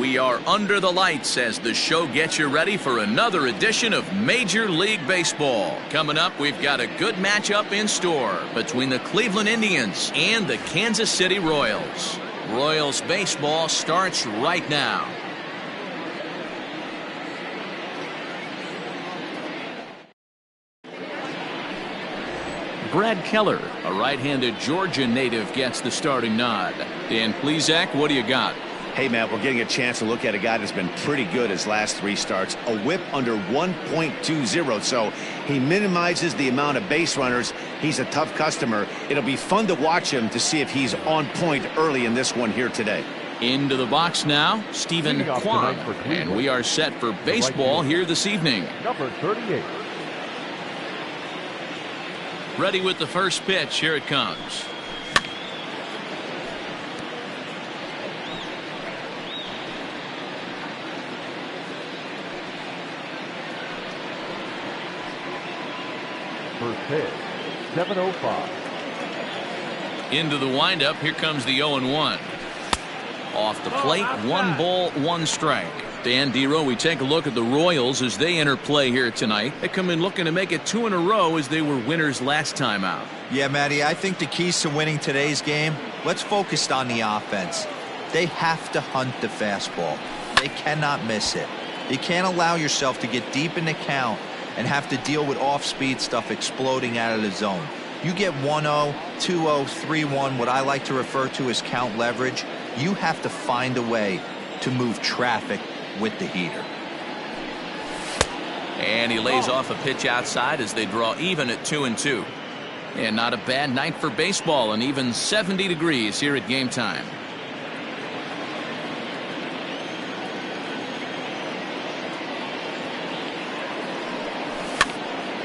We are under the lights as the show gets you ready for another edition of Major League Baseball. Coming up, we've got a good matchup in store between the Cleveland Indians and the Kansas City Royals. Royals baseball starts right now. Brad Keller, a right-handed Georgia native, gets the starting nod. Dan Plesac, what do you got? Hey, Matt, we're getting a chance to look at a guy that's been pretty good his last 3 starts. A whip under 1.20, so he minimizes the amount of base runners. He's a tough customer. It'll be fun to watch him to see if he's on point early in this one here today. Into the box now, Stephen Kwan. And we are set for baseball here this evening. Number 38. Ready with the first pitch. Here it comes. First pitch, 7:05. Into the windup. Here comes the 0-1. Off the plate, 1 ball, 1 strike. Dan Dero, we take a look at the Royals as they enter play here tonight. They come in looking to make it 2 in a row as they were winners last time out. Yeah, Matty, I think the keys to winning today's game, let's focus on the offense. They have to hunt the fastball. They cannot miss it. You can't allow yourself to get deep in the count and have to deal with off-speed stuff exploding out of the zone. You get 1-0, 2-0, 3-1, what I like to refer to as count leverage. You have to find a way to move traffic with the heater. And he lays off a pitch outside as they draw even at 2-2. And not a bad night for baseball, and even 70 degrees here at game time.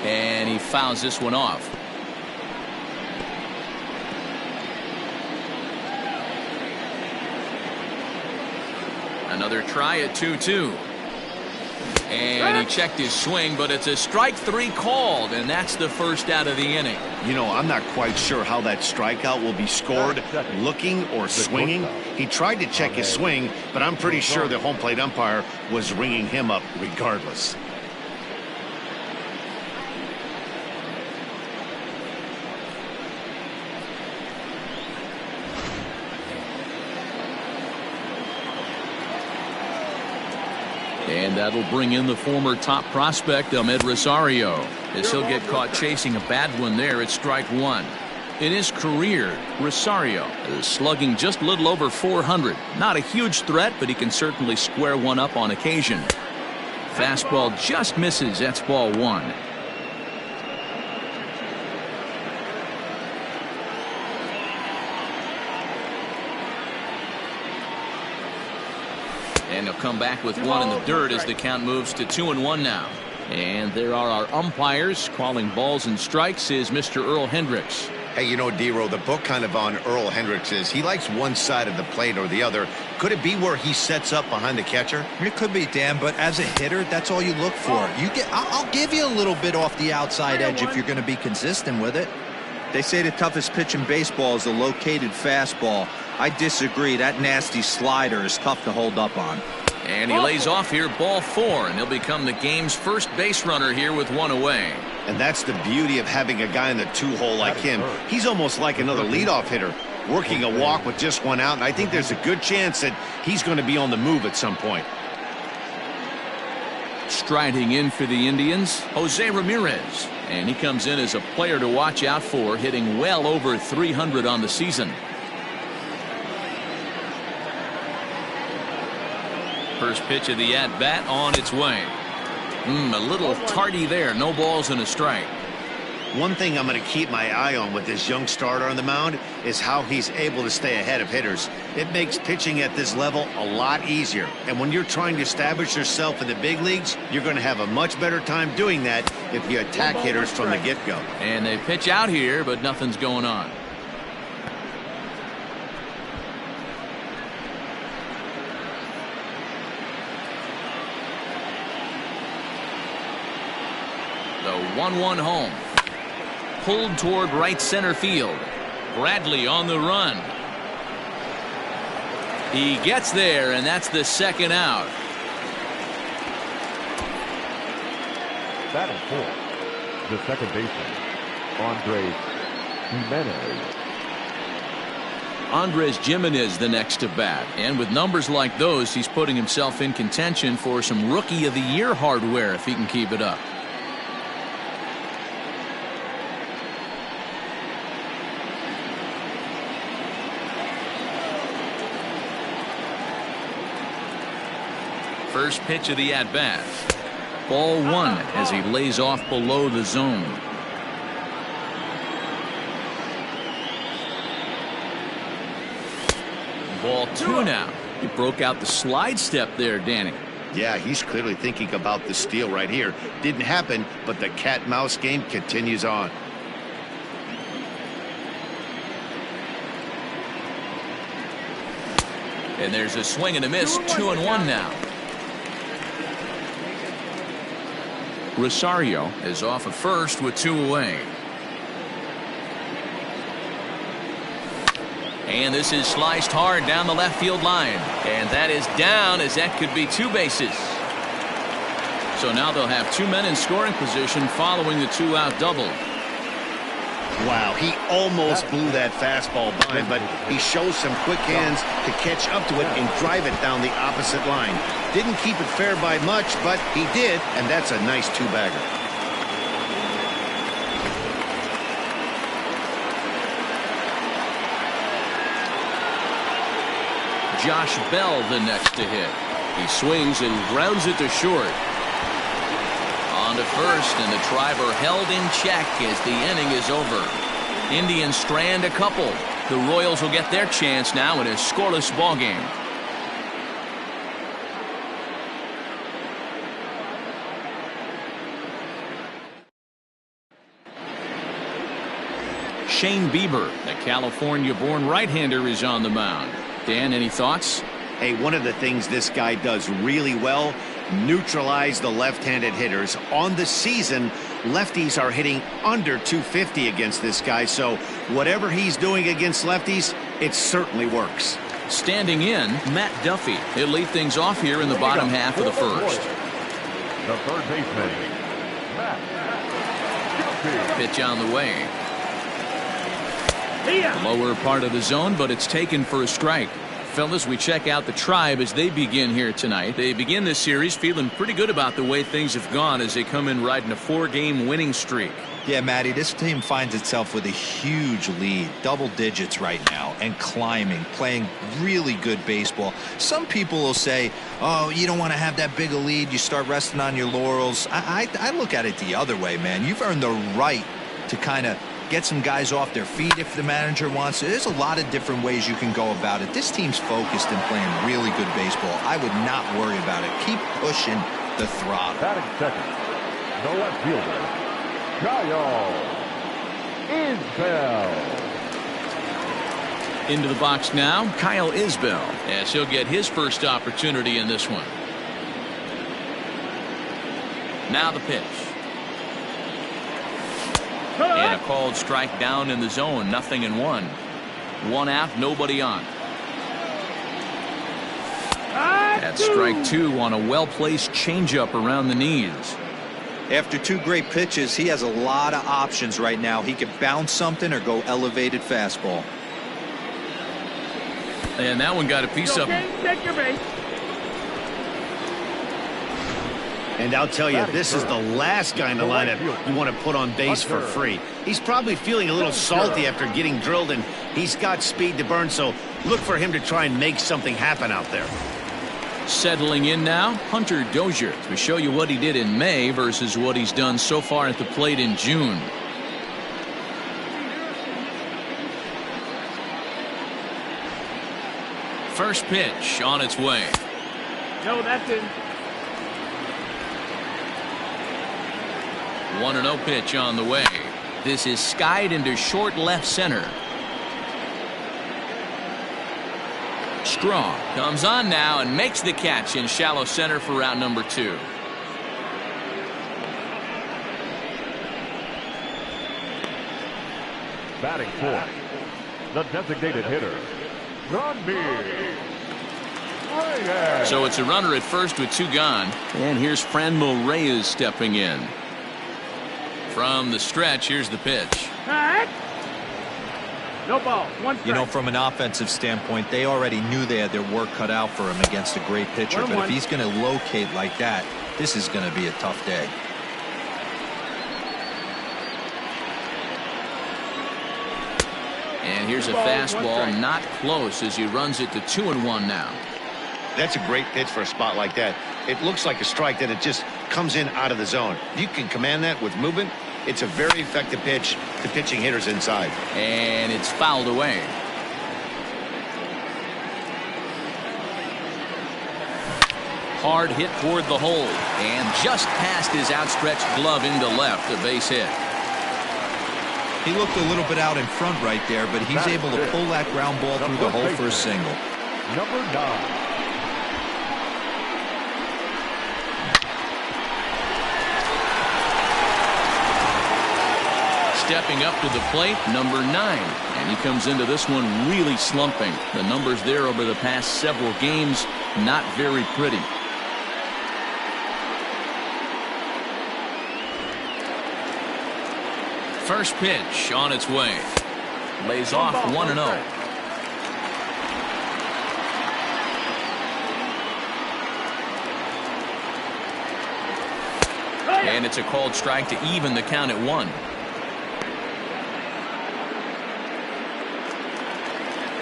And he fouls this one off. Another try at 2-2. And he checked his swing, but it's a strike 3 called, and that's the first out of the inning. You know, I'm not quite sure how that strikeout will be scored, looking or swinging. He tried to check his swing, but I'm pretty sure the home plate umpire was ringing him up regardless. And that'll bring in the former top prospect, Ahmed Rosario, as he'll get caught chasing a bad one there at strike 1. In his career, Rosario is slugging just a little over 400. Not a huge threat, but he can certainly square one up on occasion. Fastball just misses. That's ball 1. And he'll come back with 1 in the dirt as the count moves to 2-1 now. And there are our umpires calling balls and strikes is Mr. Earl Hendricks. Hey, you know, Dero, the book kind of on Earl Hendricks is he likes one side of the plate or the other. Could it be where he sets up behind the catcher? It could be, Dan, but as a hitter, that's all you look for. I'll give you a little bit off the outside edge if you're going to be consistent with it. They say the toughest pitch in baseball is a located fastball. I disagree. That nasty slider is tough to hold up on. And he lays off here, ball 4, and he'll become the game's first base runner here with 1 away. And that's the beauty of having a guy in the 2-hole like him. He's almost like another leadoff hitter, working a walk with just 1 out, and I think there's a good chance that he's going to be on the move at some point. Striding in for the Indians, Jose Ramirez. And he comes in as a player to watch out for, hitting well over 300 on the season. First pitch of the at-bat on its way. A little tardy there. No balls and a strike. One thing I'm going to keep my eye on with this young starter on the mound is how he's able to stay ahead of hitters. It makes pitching at this level a lot easier. And when you're trying to establish yourself in the big leagues, you're going to have a much better time doing that if you attack hitters from the get-go. And they pitch out here, but nothing's going on. The 1-1 home. Pulled toward right center field. Bradley on the run. He gets there, and that's the second out. Batting fourth, the second baseman, Andres Jimenez. Andres Jimenez the next to bat. And with numbers like those, he's putting himself in contention for some Rookie of the Year hardware if he can keep it up. First pitch of the at-bat. Ball one as he lays off below the zone. Ball two now. He broke out the slide step there, Danny. Yeah, he's clearly thinking about the steal right here. Didn't happen, but the cat-mouse game continues on. And there's a swing and a miss. 2-1 now. Rosario is off at first with two away. And this is sliced hard down the left field line. And that is down, as that could be two bases. So now they'll have two men in scoring position following the two-out double. Wow, he almost blew that fastball by, but he shows some quick hands to catch up to it and drive it down the opposite line. Didn't keep it fair by much, but he did, and that's a nice two-bagger. Josh Bell the next to hit. He swings and grounds it to short. On to first, and the driver held in check as the inning is over. Indians strand a couple. The Royals will get their chance now in a scoreless ball game. Shane Bieber, the California-born right-hander, is on the mound. Dan, any thoughts? Hey, one of the things this guy does really well, neutralize the left-handed hitters. On the season, lefties are hitting under 250 against this guy, so whatever he's doing against lefties, it certainly works. Standing in, Matt Duffy. He'll lead things off here in the bottom half of the first. The third baseman, Matt Duffy. Pitch on the way. Lower part of the zone, but it's taken for a strike. Fellas, we check out the Tribe as they begin here tonight. They begin this series feeling pretty good about the way things have gone as they come in riding a 4-game winning streak. Yeah, Matty, this team finds itself with a huge lead, double digits right now, and climbing, playing really good baseball. Some people will say, oh, you don't want to have that big a lead, you start resting on your laurels. I look at it the other way, man. You've earned the right to kind of get some guys off their feet if the manager wants to. There's a lot of different ways you can go about it. This team's focused and playing really good baseball. I would not worry about it. Keep pushing the throttle. Batting second, the left fielder, Kyle Isbell. Into the box now, Kyle Isbell, as he'll get his first opportunity in this one. Now the pitch. And a called strike down in the zone. 0-1. One out, nobody on. That's strike two on a well-placed changeup around the knees. After two great pitches, he has a lot of options right now. He could bounce something or go elevated fastball. And that one got a piece of him. Take your base. And I'll tell you, this is the last guy in the lineup you want to put on base for free. He's probably feeling a little salty after getting drilled, and he's got speed to burn, so look for him to try and make something happen out there. Settling in now, Hunter Dozier, to show you what he did in May versus what he's done so far at the plate in June. First pitch on its way. No, that's it. 1-0 pitch on the way. This is skied into short left center. Strong comes on now and makes the catch in shallow center for round number 2. Batting fourth, the designated hitter, Ron Beer. So it's a runner at first with 2 gone. And here's Franmil Reyes stepping in. From the stretch, here's the pitch. No ball. 1 strike. You know, from an offensive standpoint, they already knew they had their work cut out for him against a great pitcher. But if he's going to locate like that, this is going to be a tough day. And here's a fastball not close as he runs it to 2-1 now. That's a great pitch for a spot like that. It looks like a strike, that it just comes in out of the zone. If you can command that with movement, it's a very effective pitch to pitching hitters inside. And it's fouled away. Hard hit toward the hole. And just past his outstretched glove into left, a base hit. He looked a little bit out in front right there, but he's able to pull that ground ball through the hole for a single. Number 9. Stepping up to the plate, number 9. And he comes into this one really slumping. The numbers there over the past several games, not very pretty. First pitch on its way. Lays off 1-0. And it's a called strike to even the count at 1.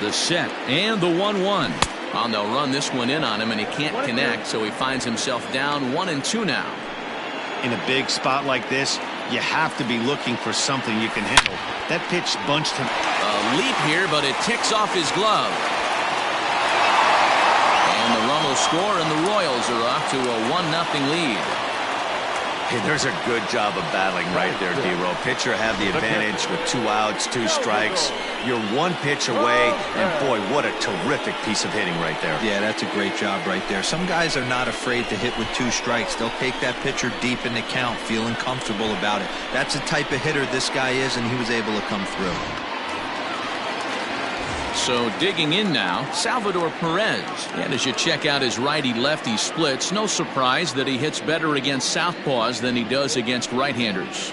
The set and the 1-1. Oh, they'll run this one in on him, and he can't connect, so he finds himself down 1-2 now. In a big spot like this, you have to be looking for something you can handle. That pitch bunched him. A leap here, but it ticks off his glove. And the run will score, and the Royals are off to a 1-0 lead. Hey, there's a good job of battling right there, D-Row. Pitcher had the advantage with 2 outs, 2 strikes. You're 1 pitch away, and boy, what a terrific piece of hitting right there. Yeah, that's a great job right there. Some guys are not afraid to hit with 2 strikes. They'll take that pitcher deep in the count, feeling comfortable about it. That's the type of hitter this guy is, and he was able to come through. So digging in now, Salvador Perez. And as you check out his righty-lefty splits, no surprise that he hits better against southpaws than he does against right-handers.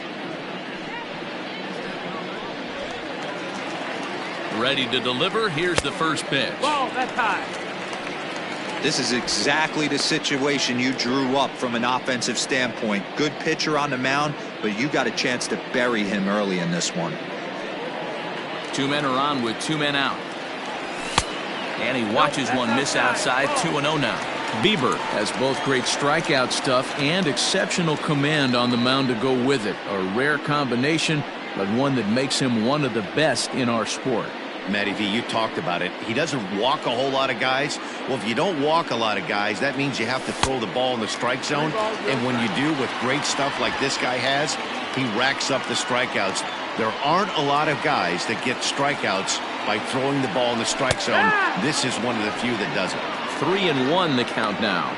Ready to deliver. Here's the first pitch. Ball, that's high. This is exactly the situation you drew up from an offensive standpoint. Good pitcher on the mound, but you got a chance to bury him early in this one. 2 men are on with 2 men out. And he watches one miss outside. 2-0 now. Bieber has both great strikeout stuff and exceptional command on the mound to go with it. A rare combination, but one that makes him one of the best in our sport. Matty V, you talked about it. He doesn't walk a whole lot of guys. Well, if you don't walk a lot of guys, that means you have to throw the ball in the strike zone. And when you do with great stuff like this guy has, he racks up the strikeouts. There aren't a lot of guys that get strikeouts by throwing the ball in the strike zone. This is one of the few that does it. 3-1 the count now.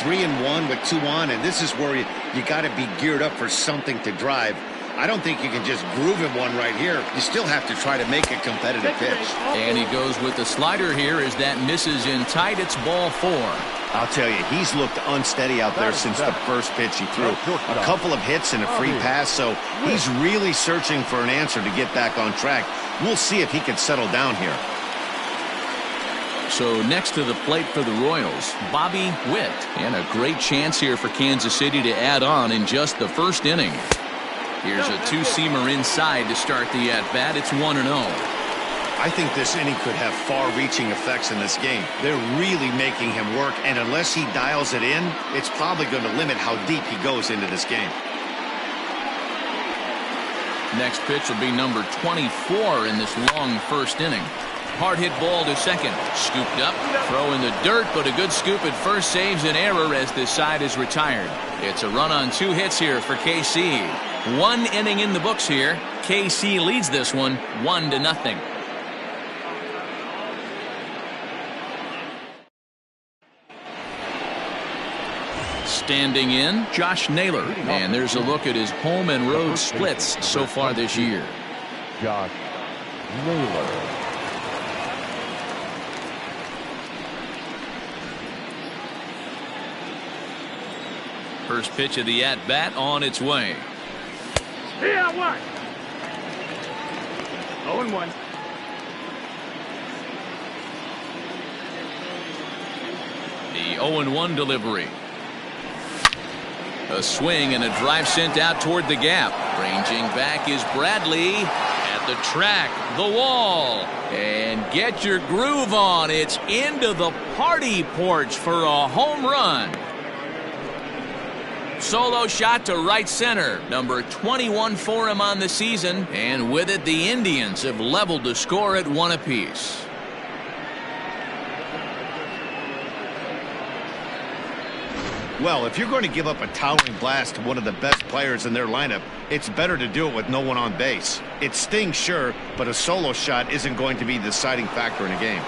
3-1 with 2 on, and this is where you got to be geared up for something to drive. I don't think you can just groove him one right here. You still have to try to make a competitive pitch. And he goes with the slider here as that misses in tight. It's ball 4. I'll tell you, he's looked unsteady out there since the first pitch he threw. A couple of hits and a free pass, so he's really searching for an answer to get back on track. We'll see if he can settle down here. So next to the plate for the Royals, Bobby Witt. And a great chance here for Kansas City to add on in just the first inning. Here's a 2-seamer inside to start the at-bat. It's 1-0. I think this inning could have far-reaching effects in this game. They're really making him work, and unless he dials it in, it's probably going to limit how deep he goes into this game. Next pitch will be number 24 in this long first inning. Hard hit ball to second. Scooped up, throw in the dirt, but a good scoop at first saves an error as this side is retired. It's a run on 2 hits here for KC. 1 inning in the books here. KC leads this one 1-0. Standing in, Josh Naylor. And there's a look at his home and road splits so far this year. Josh Naylor. First pitch of the at-bat on its way. Here, what? 0-1. The 0-1 delivery. A swing and a drive sent out toward the gap. Ranging back is Bradley. At the track, the wall. And get your groove on. It's into the party porch for a home run. Solo shot to right center. Number 21 for him on the season. And with it, the Indians have leveled the score at 1 apiece. Well, if you're going to give up a towering blast to one of the best players in their lineup, it's better to do it with no one on base. It stings, sure, but a solo shot isn't going to be the deciding factor in a game.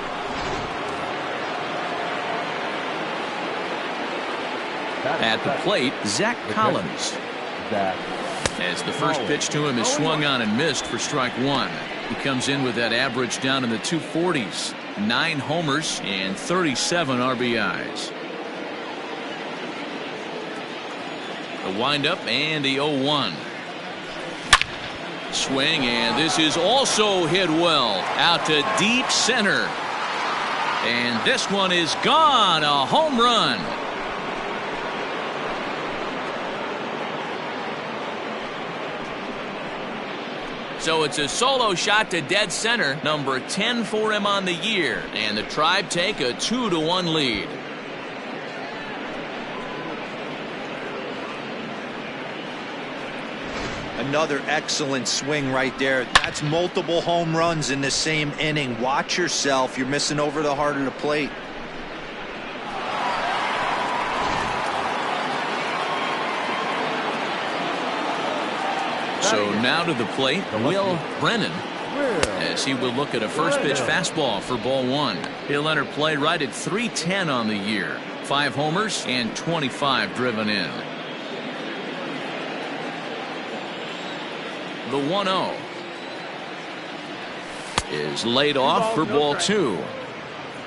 At the plate, Zach Collins. As the first pitch to him is swung on and missed for strike one. He comes in with that average down in the 240s. 9 homers and 37 RBIs. The windup and the 0-1. Swing, and this is also hit well out to deep center. And this one is gone. A home run. So it's a solo shot to dead center. Number 10 for him on the year. And the Tribe take a 2-1 lead. Another excellent swing right there. That's multiple home runs in the same inning. Watch yourself. You're missing over the heart of the plate. So now to the plate, Will Brennan, as he will look at a first pitch fastball for ball one. He'll enter play right at 310 on the year. 5 homers and 25 driven in. The 1-0 is laid off for ball two.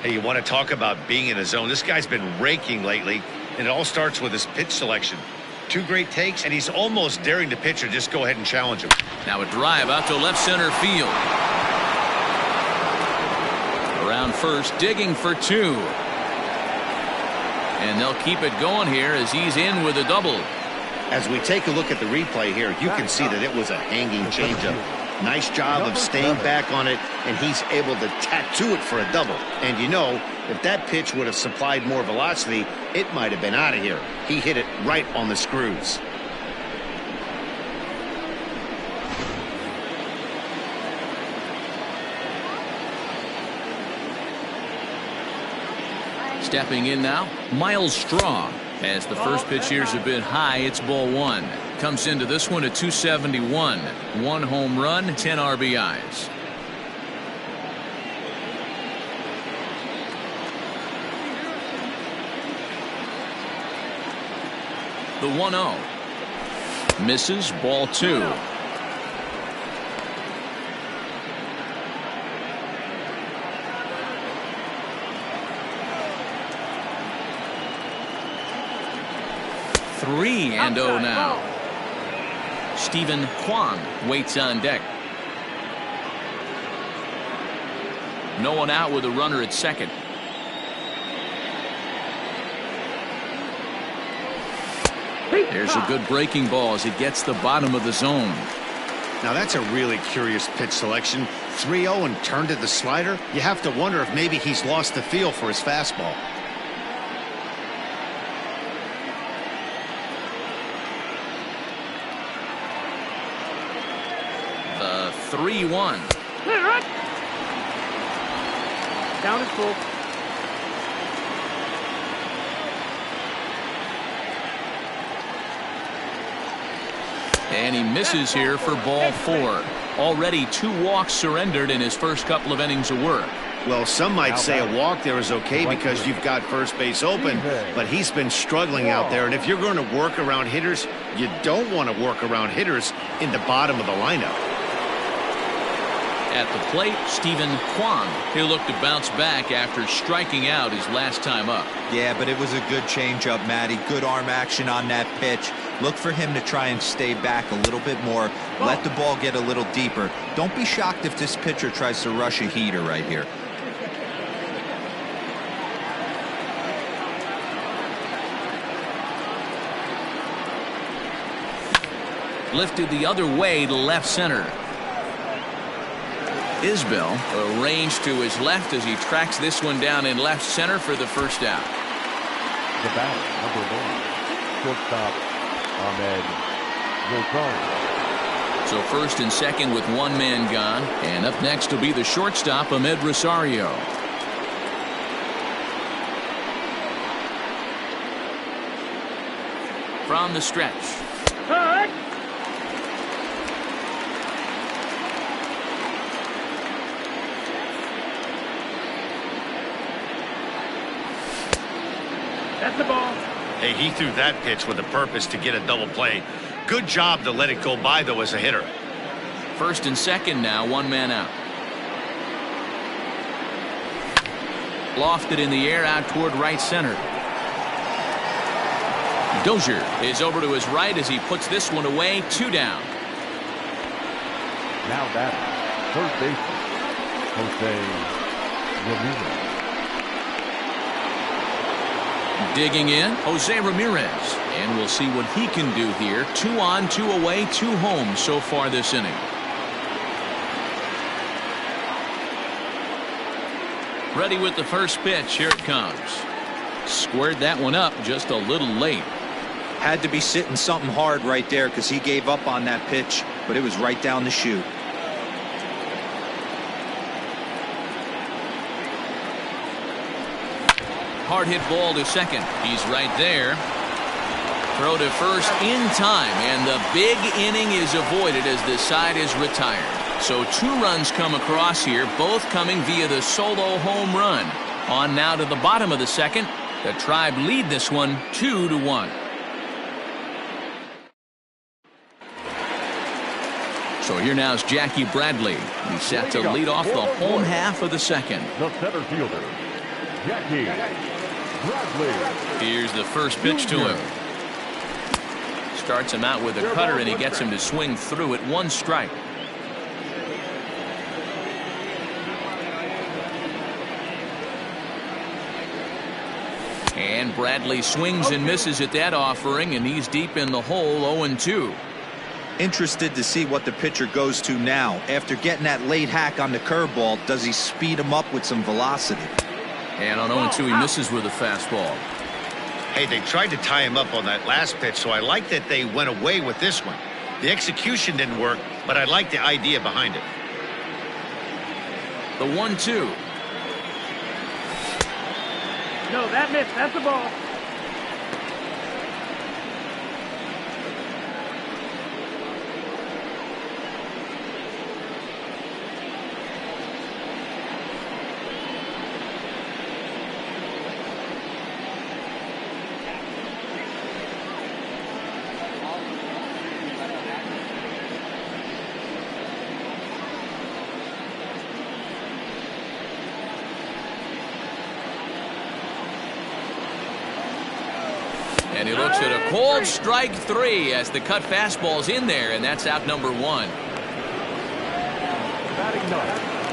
Hey, you want to talk about being in a zone? This guy's been raking lately, and it all starts with his pitch selection. 2 great takes, and he's almost daring the pitcher just go ahead and challenge him. Now a drive out to left center field. Around first, digging for 2. And they'll keep it going here as he's in with a double. As we take a look at the replay here, you can see that it was a hanging changeup. Nice job of staying back on it, and he's able to tattoo it for a double. And you know, if that pitch would have supplied more velocity, it might have been out of here. He hit it right on the screws. Stepping in now, Miles Straw. As the first pitch here is a bit high, it's ball one. Comes into this one at 271. 1 home run, 10 RBIs. The 1-0. Misses, ball 2. Three and 0 now. Stephen Kwan waits on deck. No one out with a runner at second. There's a good breaking ball as it gets the bottom of the zone. Now that's a really curious pitch selection. 3-0 and turned to the slider. You have to wonder if maybe he's lost the feel for his fastball. The 3-1. Down is full. And he misses here for ball 4. Already 2 walks surrendered in his first couple of innings of work. Well, some might say a walk there is okay because you've got first base open, but he's been struggling out there. And if you're going to work around hitters, you don't want to work around hitters in the bottom of the lineup. At the plate, Stephen Kwan. He'll look to bounce back after striking out his last time up. Yeah, but it was a good changeup, Matty. Good arm action on that pitch. Look for him to try and stay back a little bit more. Let the ball get a little deeper. Don't be shocked if this pitcher tries to rush a heater right here. Lifted the other way to left center. Isbell arranged to his left as he tracks this one down in left center for the first out. The batter, number 1, shortstop Ahmed Rosario. So first and second with one man gone. And up next will be the shortstop, Ahmed Rosario. From the stretch. Hurt. That's the ball. Hey, he threw that pitch with a purpose to get a double play. Good job to let it go by, though, as a hitter. First and second now, one man out. Lofted in the air out toward right center. Dozier is over to his right as he puts this one away. 2 down. Now batting, third baseman, Jose Ramirez. Digging in, Jose Ramirez. And we'll see what he can do here. 2 on, 2 away, 2 home so far this inning. Ready with the first pitch. Here it comes. Squared that one up just a little late. Had to be sitting something hard right there because he gave up on that pitch, but it was right down the chute. Hard hit ball to second. He's right there. Throw to first in time, and the big inning is avoided as the side is retired. So 2 runs come across here, both coming via the solo home run. On now to the bottom of the second. The Tribe lead this one 2-1. So here now is Jackie Bradley. He's set to lead off the home half of the second. The center fielder, Jackie Bradley. Here's the first pitch to him. Starts him out with a cutter, and he gets him to swing through it. 1 strike. And Bradley swings and misses at that offering, and he's deep in the hole. 0-2. Interested to see what the pitcher goes to now. After getting that late hack on the curveball, does he speed him up with some velocity? And on 0-2, he misses with a fastball. Hey, they tried to tie him up on that last pitch, so I like that they went away with this one. The execution didn't work, but I like the idea behind it. The 1-2. No, that missed. That's the ball. And he looks at a cold strike 3 as the cut fastball's in there, and that's out number 1.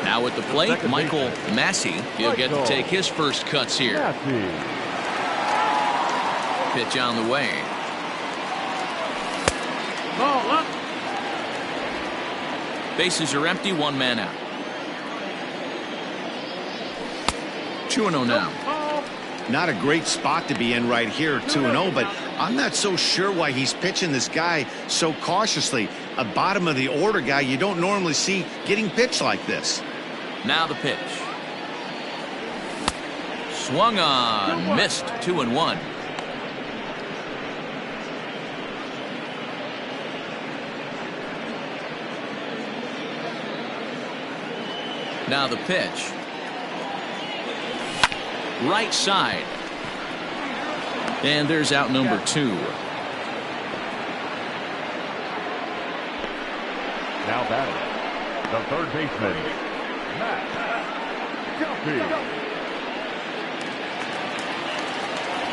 Now at the plate, Michael Massey. He'll get to take his first cuts here. Pitch on the way. Ball up. Bases are empty, 1 man out. 2-0 now. Not a great spot to be in right here, 2-0, but I'm not so sure why he's pitching this guy so cautiously. A bottom of the order guy you don't normally see getting pitched like this. Now the pitch. Swung on, missed. 2-1. Now the pitch. Right side. And there's out number 2. Now batting, The third baseman, Matt Duffy.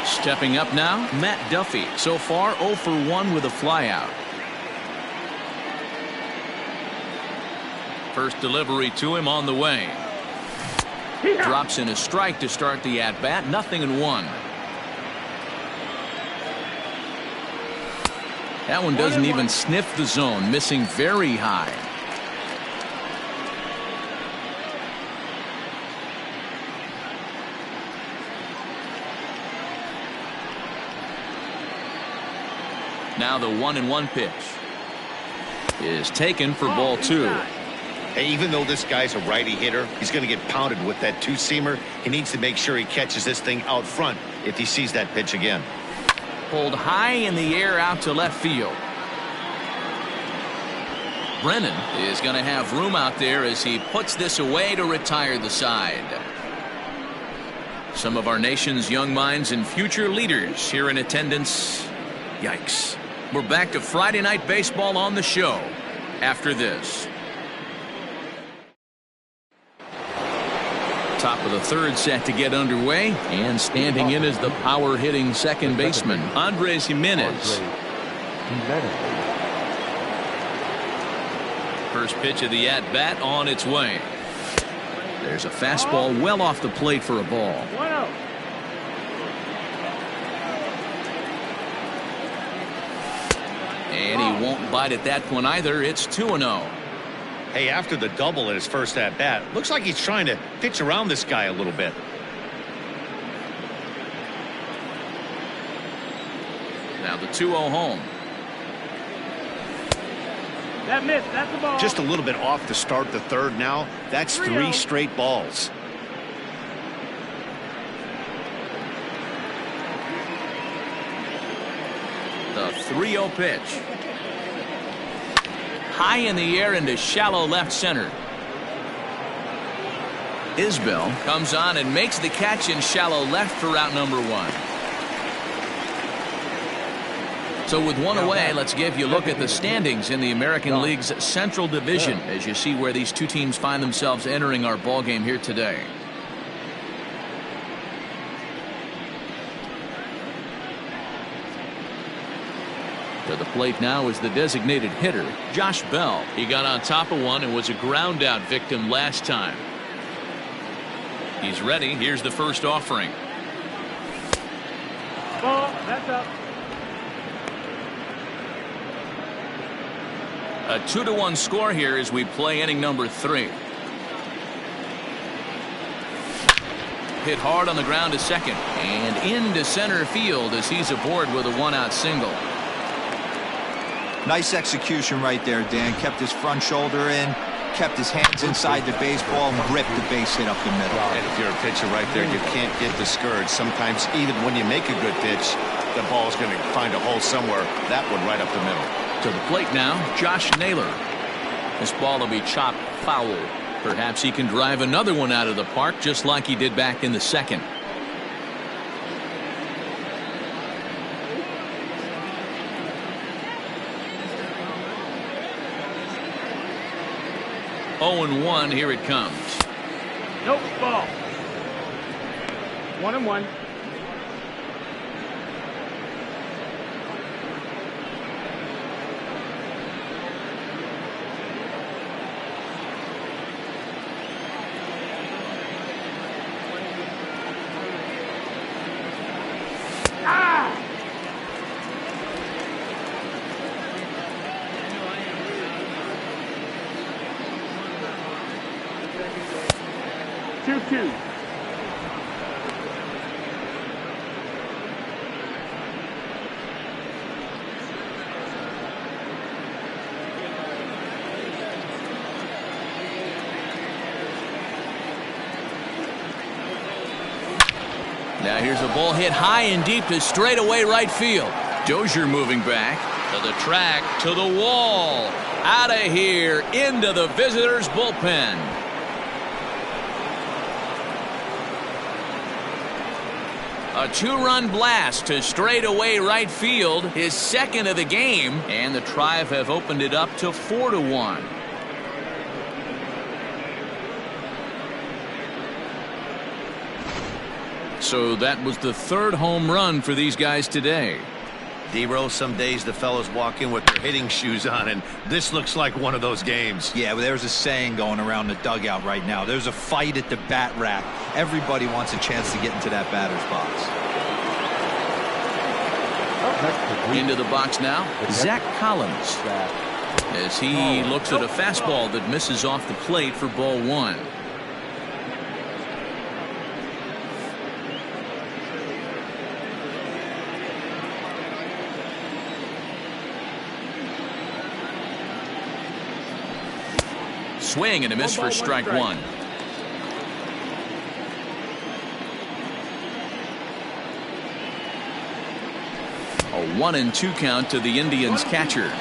Stepping up now, Matt Duffy. So far, 0 for 1 with a flyout. First delivery to him on the way. Drops in a strike to start the at-bat. 0-1. That one doesn't even sniff the zone, missing very high. Now the 1-1 pitch is taken for ball 2. Hey, even though this guy's a righty hitter, he's going to get pounded with that two-seamer. He needs to make sure he catches this thing out front if he sees that pitch again. Pulled high in the air out to left field. Brennan is going to have room out there as he puts this away to retire the side. Some of our nation's young minds and future leaders here in attendance. Yikes. We're back to Friday Night Baseball on the show after this. Top of the third set to get underway, and standing in is the power hitting second baseman, Andres Jimenez. First pitch of the at bat on its way. There's a fastball well off the plate for a ball. 1-0. And he won't bite at that one either. It's 2-0. Hey, after the double in his first at-bat, looks like he's trying to pitch around this guy a little bit. Now the 2-0 home. That missed. That's the ball. Just a little bit off to start the third now. That's 3 straight balls. The 3-0 pitch. High in the air into shallow left center. Isbell comes on and makes the catch in shallow left for out number 1. So with one away, let's give you a look at the standings in the American League's Central Division as you see where these two teams find themselves entering our ball game here today. To the plate now is the designated hitter, Josh Bell. He got on top of one and was a ground out victim last time. He's ready. Here's the first offering. Ball. That's up. A 2-1 score here as we play inning number 3. Hit hard on the ground to second and into center field as he's aboard with a 1-out single. Nice execution right there, Dan. Kept his front shoulder in, kept his hands inside the baseball, and ripped the base hit up the middle. And if you're a pitcher right there, you can't get discouraged. Sometimes even when you make a good pitch, the ball's going to find a hole somewhere. That one right up the middle. To the plate now, Josh Naylor. This ball will be chopped foul. Perhaps he can drive another one out of the park just like he did back in the second. Oh, 0-1, here it comes. Nope. Ball. 1-1. Ah! 2-2. Now here's a ball hit high and deep to straightaway right field. Dozier moving back to the track, to the wall, out of here, into the visitors' bullpen. A 2-run blast to straightaway right field, his second of the game, and the Tribe have opened it up to 4-1. So that was the third home run for these guys today. D-Row, some days the fellas walk in with their hitting shoes on, and this looks like one of those games. Yeah, well, there's a saying going around the dugout right now. There's a fight at the bat rack. Everybody wants a chance to get into that batter's box. Into the box now, Zach Collins, as he looks at a fastball that misses off the plate for ball one. Swing and a miss for strike one. A 1-2 count to the Indians catcher.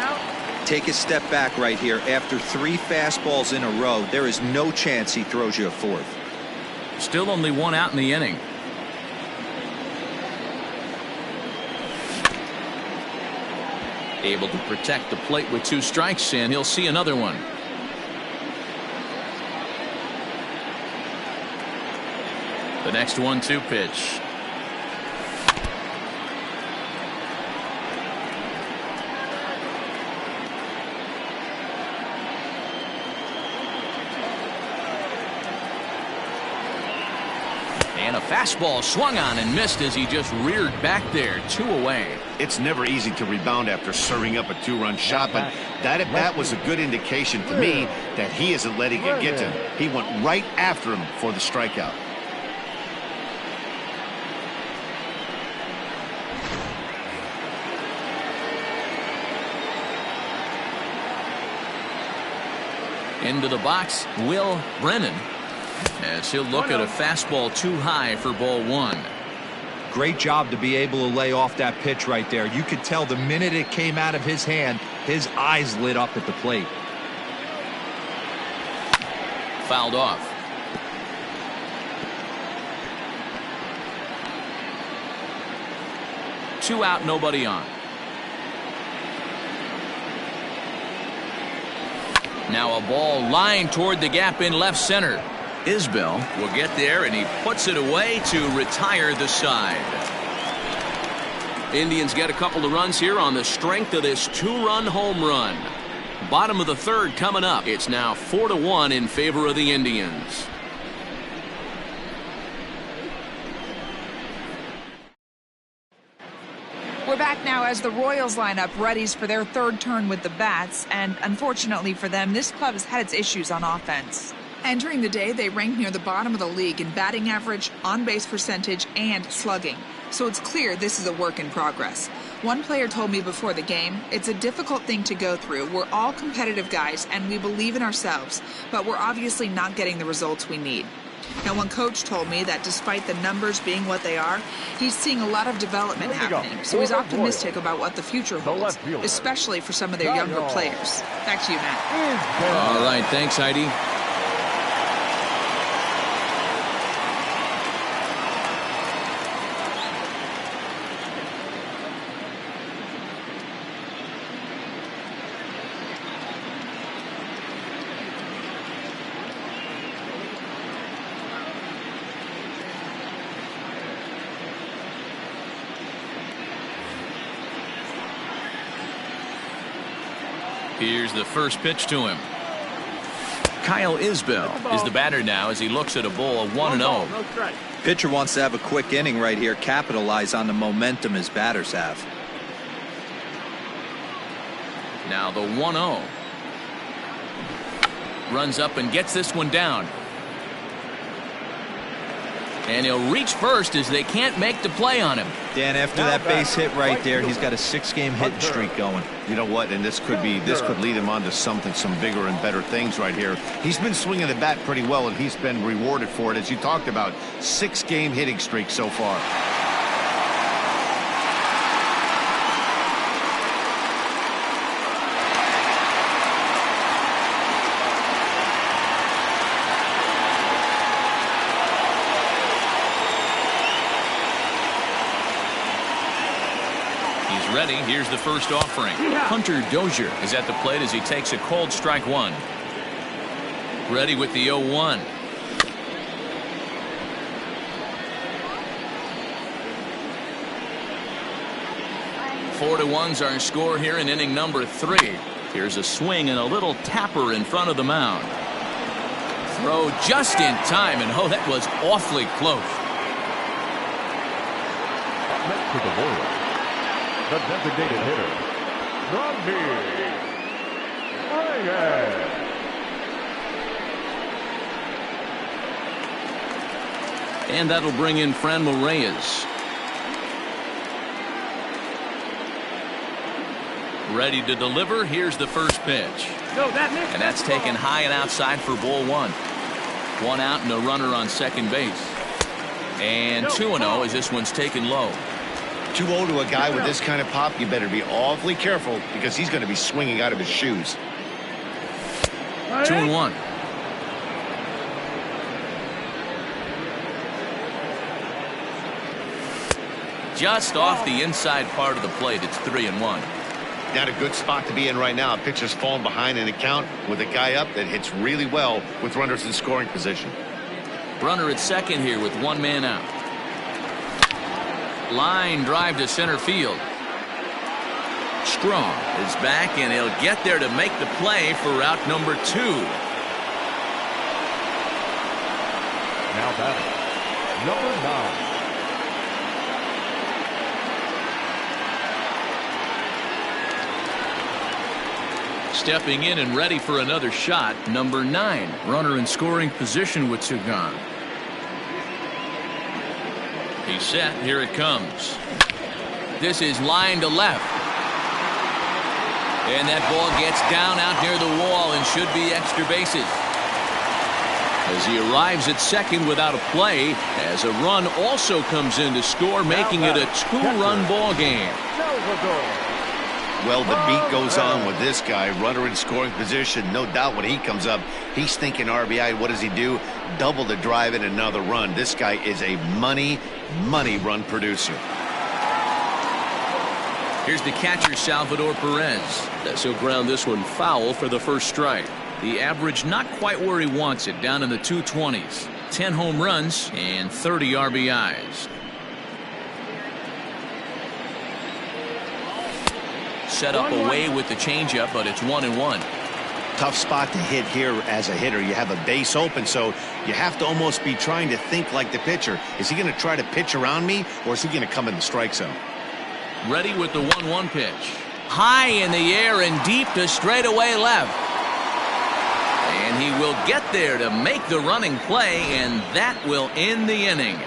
Take a step back right here. After 3 fastballs in a row, there is no chance he throws you a fourth. Still only 1 out in the inning. Able to protect the plate with 2 strikes, and he'll see another one. The next 1-2 pitch. And a fastball swung on and missed as he just reared back there. 2 away. It's never easy to rebound after serving up a 2-run shot, but that at bat was a good indication to me that he isn't letting it get to him. He went right after him for the strikeout. Into the box, Will Brennan, as he'll look at a fastball too high for ball one. Great job to be able to lay off that pitch right there. You could tell the minute it came out of his hand, his eyes lit up at the plate. Fouled off. Two out, nobody on. Now a ball lined toward the gap in left center. Isbell will get there, and he puts it away to retire the side. Indians get a couple of runs here on the strength of this 2-run home run. Bottom of the third coming up. It's now 4-1 in favor of the Indians. We're back now as the Royals line up readies for their third turn with the bats, and unfortunately for them, this club has had its issues on offense. Entering the day, they ranked near the bottom of the league in batting average, on-base percentage, and slugging. So it's clear this is a work in progress. One player told me before the game, it's a difficult thing to go through. We're all competitive guys, and we believe in ourselves, but we're obviously not getting the results we need. Now, one coach told me that despite the numbers being what they are, he's seing a lot of development happening. So he's optimistic about what the future holds, especially for some of their younger players. Back to you, Matt. All right, thanks, Heidi. Here's the first pitch to him. Kyle Isbell is the batter now as he looks at a ball of 1-0. Pitcher wants to have a quick inning right here, capitalize on the momentum his batters have. Now the 1-0. Runs up and gets this one down. And he'll reach first as they can't make the play on him. Dan, after that base hit right there, he's got a 6-game hitting streak going. You know what? And this could lead him on to some bigger and better things right here. He's been swinging the bat pretty well, and he's been rewarded for it, as you talked about. 6-game hitting streak so far. Ready. Here's the first offering. Hunter Dozier is at the plate as he takes a cold strike one. Ready with the 0-1. 4-1's our score here in inning number 3. Here's a swing and a little tapper in front of the mound. Throw just in time, and oh, that was awfully close. Next to the Royals, the designated hitter, Ryan. And that'll bring in Franmil Reyes. Ready to deliver. Here's the first pitch. No, that missed. And that's taken high and outside for ball 1. 1 out and a runner on second base. And 2-0 as this one's taken low. 2-0 to a guy with this kind of pop, you better be awfully careful because he's going to be swinging out of his shoes. 2-1. Just off the inside part of the plate. It's 3-1. Not a good spot to be in right now. Pitcher's falling behind in a count with a guy up that hits really well with runners in scoring position. Runner at second here with 1 man out. Line drive to center field. Strong is back, and he'll get there to make the play for route number 2. Now batting, number 9. Stepping in and ready for another shot, number 9. Runner in scoring position with 2 gone. He's set. Here it comes. This is line to left. And that ball gets down out near the wall and should be extra bases. As he arrives at second without a play, as a run also comes in to score, making it a 2-run ball game. Well, the beat goes on with this guy. Runner in scoring position. No doubt when he comes up, he's thinking RBI. What does he do? Double the drive and another run. This guy is a money run producer. Here's the catcher, Salvador Perez. He'll ground this one foul for the first strike. The average not quite where he wants it, down in the 220s. 10 home runs and 30 RBIs. Set up away with the changeup, but it's 1-1. Tough spot to hit here as a hitter. You have a base open, so you have to almost be trying to think like the pitcher. Is he going to try to pitch around me, or is he going to come in the strike zone? Ready with the 1-1 pitch. High in the air and deep to straightaway left. And he will get there to make the running play, and that will end the inning.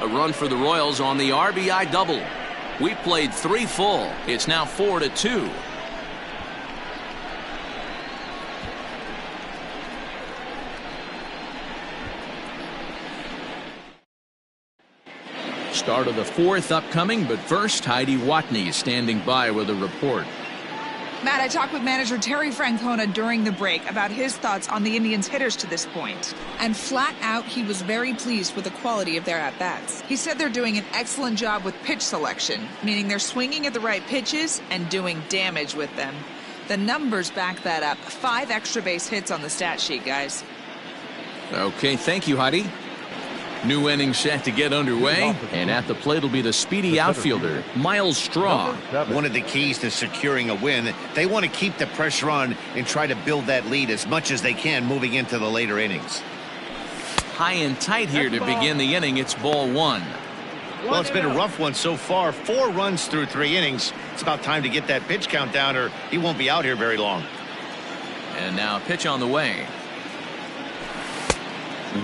A run for the Royals on the RBI double. We played 3 full. It's now 4-2. Start of the 4th upcoming, but first, Heidi Watney standing by with a report. Matt, I talked with manager Terry Francona during the break about his thoughts on the Indians' hitters to this point. And flat out, he was very pleased with the quality of their at-bats. He said they're doing an excellent job with pitch selection, meaning they're swinging at the right pitches and doing damage with them. The numbers back that up. 5 extra base hits on the stat sheet, guys. Okay, thank you, Heidi. New inning set to get underway, and at the plate will be the speedy outfielder, Miles Straw. One of the keys to securing a win, they want to keep the pressure on and try to build that lead as much as they can moving into the later innings. High and tight here to begin the inning. It's ball 1. Well, it's been a rough one so far. 4 runs through 3 innings. It's about time to get that pitch count down, or he won't be out here very long. And now a pitch on the way.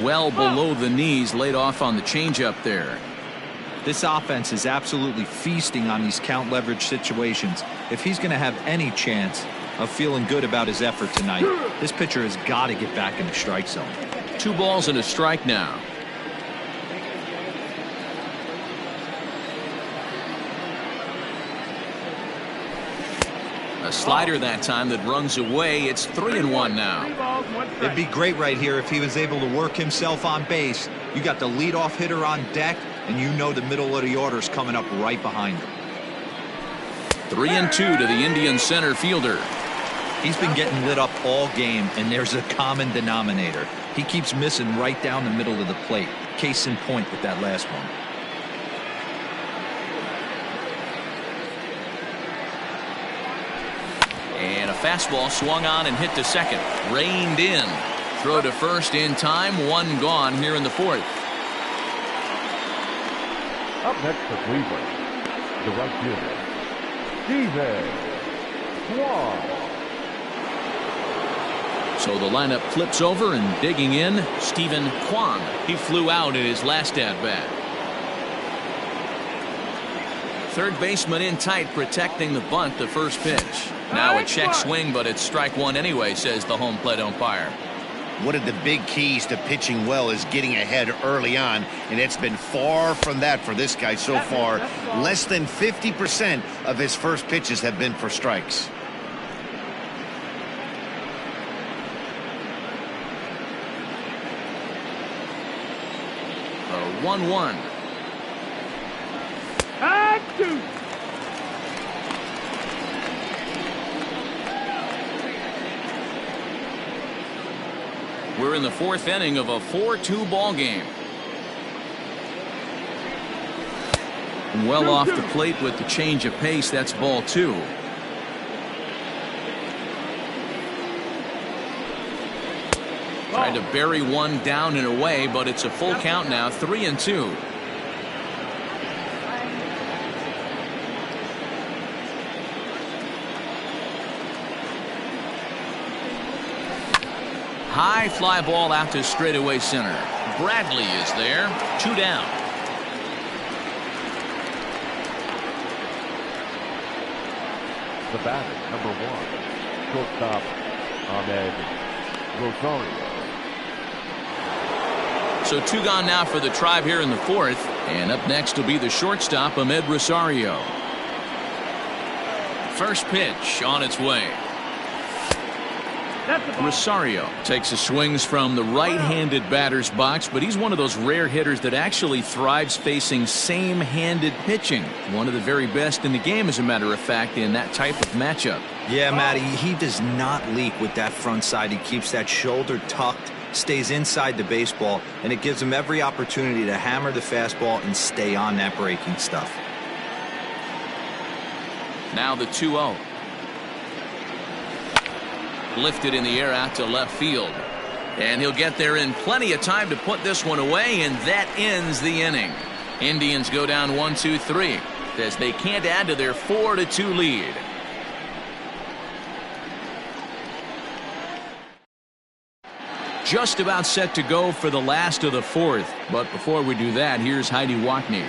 Well below the knees, laid off on the changeup there. This offense is absolutely feasting on these count leverage situations. If he's going to have any chance of feeling good about his effort tonight, this pitcher has got to get back in the strike zone. 2 balls and a strike now. A slider that time that runs away. It's 3-1 now. It'd be great right here if he was able to work himself on base. You got the leadoff hitter on deck, and you know the middle of the order is coming up right behind him. 3-2 to the Indian center fielder. He's been getting lit up all game, and there's a common denominator. He keeps missing right down the middle of the plate. Case in point with that last one. fastball swung on and hit to second. Reined in. Throw to first in time. One gone here in the fourth. Up next for Cleveland, the right fielder, Steven Kwan. So the lineup flips over, and digging in, Steven Kwan. He flew out in his last at-bat. Third baseman in tight, protecting the bunt, the first pitch. Now a check swing, but it's strike one anyway, says the home plate umpire. One of the big keys to pitching well is getting ahead early on, and it's been far from that for this guy so far. Less than 50% of his first pitches have been for strikes. A 1-1. Two. We're in the fourth inning of a 4-2 ball game. Well off the plate with the change of pace. That's ball two. Tried to bury one down and away, but it's a full count now. 3-2. High fly ball out to straightaway center. Bradley is there. 2 down. The batter, number 1, shortstop Ahmed Rosario. So 2 gone now for the Tribe here in the fourth. And up next will be the shortstop, Ahmed Rosario. First pitch on its way. Rosario takes his swings from the right-handed batter's box, but he's one of those rare hitters that actually thrives facing same-handed pitching. One of the very best in the game, as a matter of fact, in that type of matchup. Yeah, Matty, he does not leak with that front side. He keeps that shoulder tucked, stays inside the baseball, and it gives him every opportunity to hammer the fastball and stay on that breaking stuff. Now the 2-0. Lifted in the air out to left field. And he'll get there in plenty of time to put this one away, and that ends the inning. Indians go down 1-2-3 as they can't add to their 4-2 lead. Just about set to go for the last of the fourth. But before we do that, here's Heidi Wackney.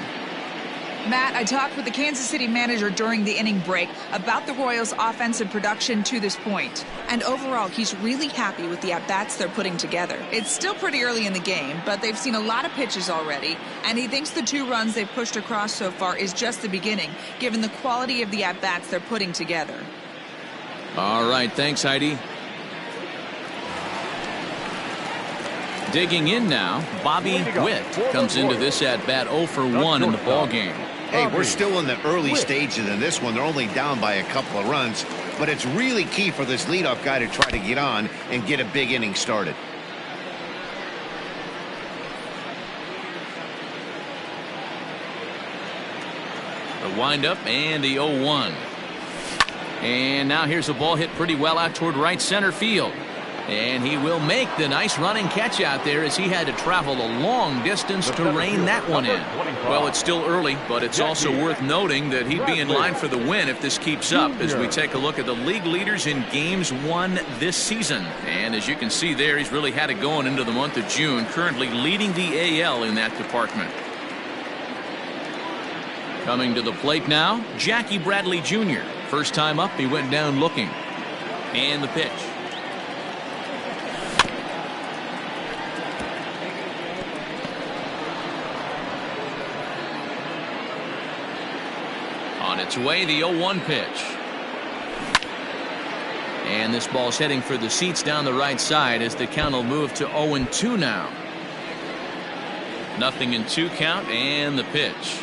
Matt, I talked with the Kansas City manager during the inning break about the Royals' offensive production to this point. And overall, he's really happy with the at-bats they're putting together. It's still pretty early in the game, but they've seen a lot of pitches already, and he thinks the 2 runs they've pushed across so far is just the beginning, given the quality of the at-bats they're putting together. All right, thanks, Heidi. Digging in now, Bobby Witt comes into this at-bat 0 for 1 in the ballgame. Hey, we're still in the early stages in this one. They're only down by a couple of runs, but it's really key for this leadoff guy to try to get on and get a big inning started. The windup and the 0-1. And now here's a ball hit pretty well out toward right center field. And he will make the nice running catch out there as he had to travel a long distance to rein that one in. Well, it's still early, but it's also worth noting that he'd be in line for the win if this keeps up as we take a look at the league leaders in games won this season. And as you can see there, he's really had it going into the month of June, currently leading the AL in that department. Coming to the plate now, Jackie Bradley Jr. First time up, he went down looking. And the pitch. On its way, the 0-1 pitch. And this ball's heading for the seats down the right side as the count will move to 0-2 now. 0-2 count, and the pitch.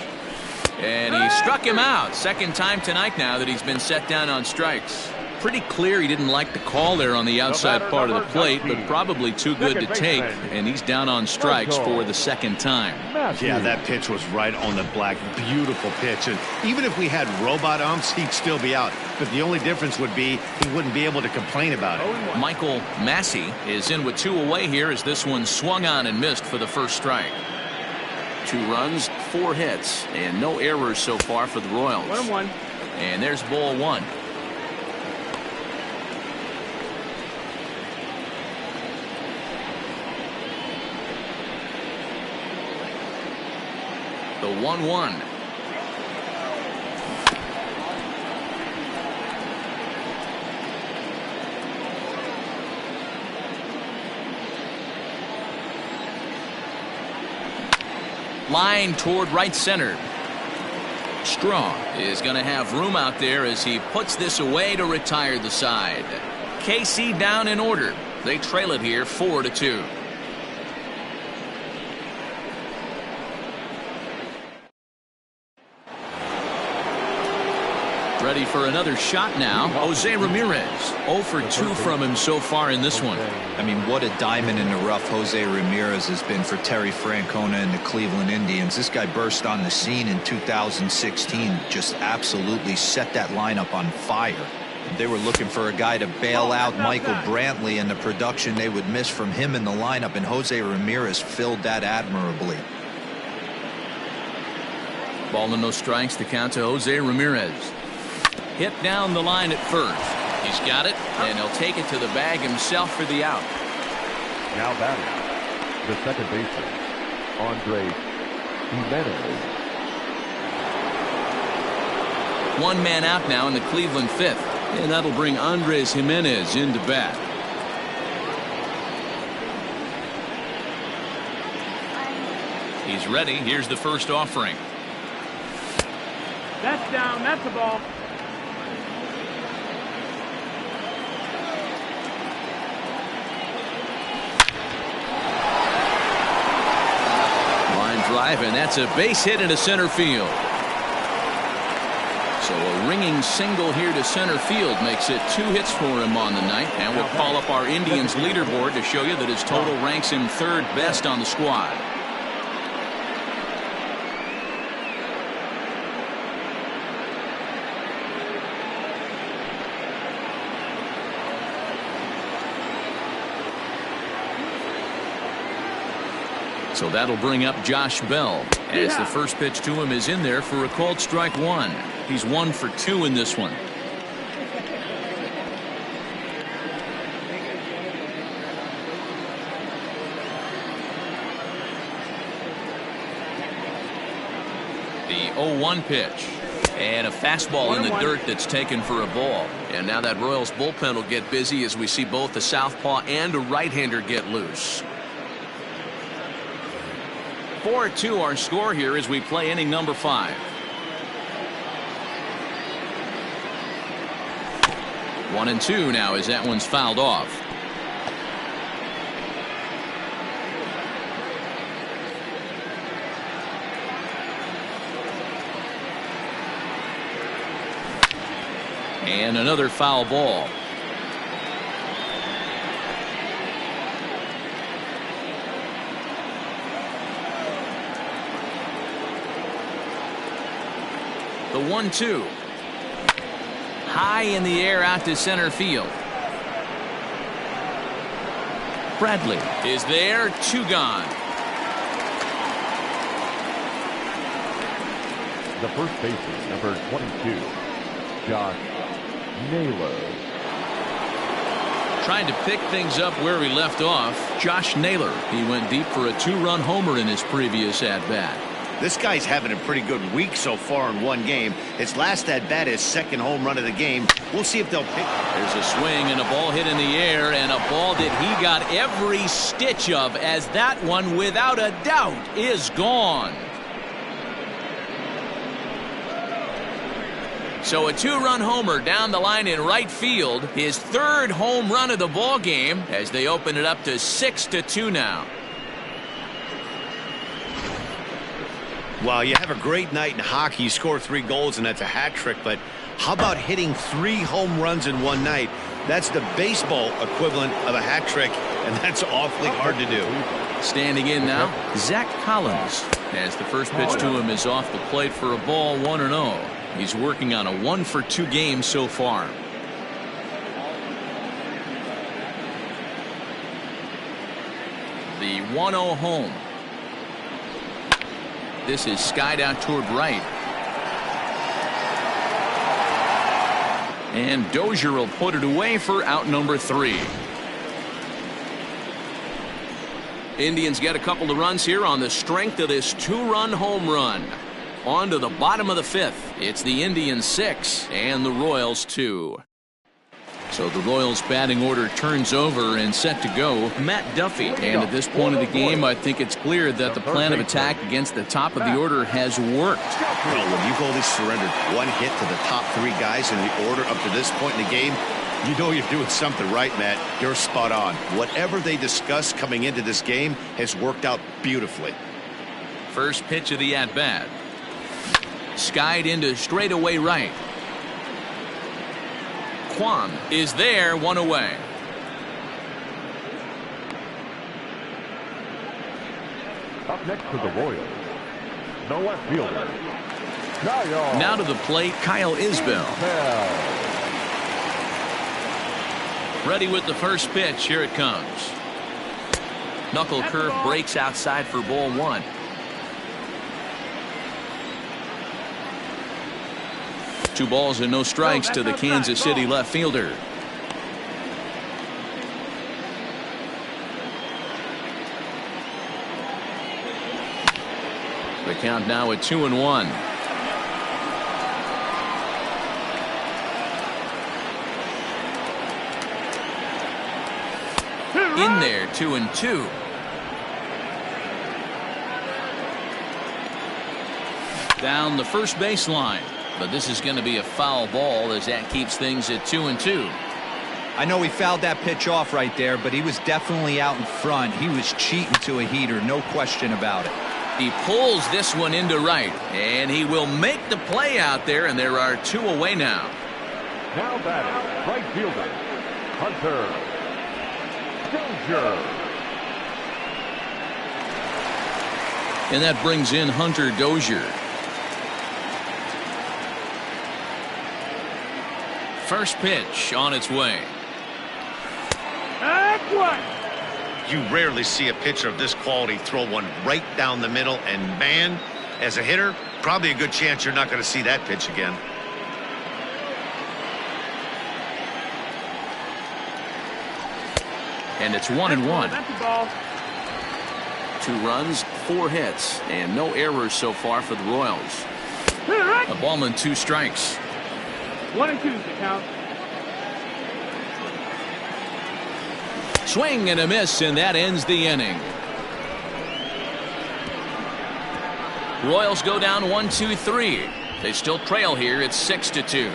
And he struck him out. Second time tonight now that he's been set down on strikes. pretty clear he didn't like the call there on the outside part of the plate, but probably too good to take, and he's down on strikes for the second time. Yeah, that pitch was right on the black. Beautiful pitch. And even if we had robot umps, he'd still be out. But the only difference would be he wouldn't be able to complain about it. Michael Massey is in with 2 away here as this one swung on and missed for the first strike. 2 runs, 4 hits, and no errors so far for the Royals. 1-1. And there's ball 1. The 1-1. Line toward right center. Straw is going to have room out there as he puts this away to retire the side. KC down in order. They trail it here 4-2. Ready for another shot now. Jose Ramirez. 0 for 2 from him so far in this one. I mean, what a diamond in the rough Jose Ramirez has been for Terry Francona and the Cleveland Indians. This guy burst on the scene in 2016, just absolutely set that lineup on fire. They were looking for a guy to bail out Michael Brantley and the production they would miss from him in the lineup, and Jose Ramirez filled that admirably. Ball and no strikes to count to Jose Ramirez. Hit down the line at first. He's got it, and he'll take it to the bag himself for the out. Now batting, the second baseman, Andre Jimenez. 1 man out now in the Cleveland 5th, and that'll bring Andres Jimenez into bat. He's ready. Here's the first offering. That's down. That's a ball. Drive, and that's a base hit into center field. So a ringing single here to center field makes it 2 hits for him on the night, and we'll call up our Indians leaderboard to show you that his total ranks him 3rd best on the squad. So that'll bring up Josh Bell as the first pitch to him is in there for a called strike 1. He's 1 for 2 in this one. The 0-1 pitch. And a fastball in the dirt that's taken for a ball. And now that Royals bullpen will get busy as we see both a southpaw and a right-hander get loose. 4-2 our score here as we play inning number 5. 1-2 now as that one's fouled off. And another foul ball. The 1-2. High in the air out to center field. Bradley is there. 2 gone. The first baseman, number 22, Josh Naylor. Trying to pick things up where we left off. Josh Naylor. He went deep for a 2-run homer in his previous at-bat. This guy's having a pretty good week so far in 1 game. His last at-bat is 2nd home run of the game. We'll see if they'll pick. There's a swing and a ball hit in the air, and a ball that he got every stitch of, as that one, without a doubt, is gone. So a 2-run homer down the line in right field. His 3rd home run of the ball game as they open it up to 6-2 now. Well, you have a great night in hockey. You score 3 goals, and that's a hat trick. But How about hitting 3 home runs in one night? That's the baseball equivalent of a hat trick, and that's awfully hard to do. Standing in now, Zach Collins, as the first pitch to him is off the plate for a ball, 1-0. He's working on a 1-for-2 game so far. The 1-0 home. This is skied out toward right. And Dozier will put it away for out number 3. Indians get a couple of runs here on the strength of this 2-run home run. On to the bottom of the 5th. It's the Indians 6 and the Royals 2. So the Royals batting order turns over and set to go. Matt Duffy. And at this point of the game, I think it's clear that the plan of attack against the top of the order has worked. Well, when you've only surrendered 1 hit to the top 3 guys in the order up to this point in the game, you know you're doing something right, Matt. You're spot on. Whatever they discussed coming into this game has worked out beautifully. First pitch of the at-bat. Skied into straightaway right. Kwan is there, 1 away. Up next to the Royals, the left fielder, Kyle. Now to the plate, Kyle Isbell. Ready with the first pitch. Here it comes. Knuckle curve breaks outside for ball 1. Two balls and no strikes to the Kansas City left fielder. The count now at 2-1. In there, 2-2. Down the first baseline. But this is going to be a foul ball as that keeps things at 2-2. I know he fouled that pitch off right there, but he was definitely out in front. He was cheating to a heater, no question about it. He pulls this one into right, and he will make the play out there, and there are 2 away now. Now batting, right fielder, Hunter Dozier. And that brings in Hunter Dozier. First pitch on its way. You rarely see a pitcher of this quality throw one right down the middle, and man, as a hitter, probably a good chance you're not going to see that pitch again. And it's 1-1. That's the ball. 2 runs, 4 hits, and no errors so far for the Royals. A ball and 2 strikes. 1-2 is the count. Swing and a miss, and that ends the inning. Royals go down 1-2-3. They still trail here. It's 6-2.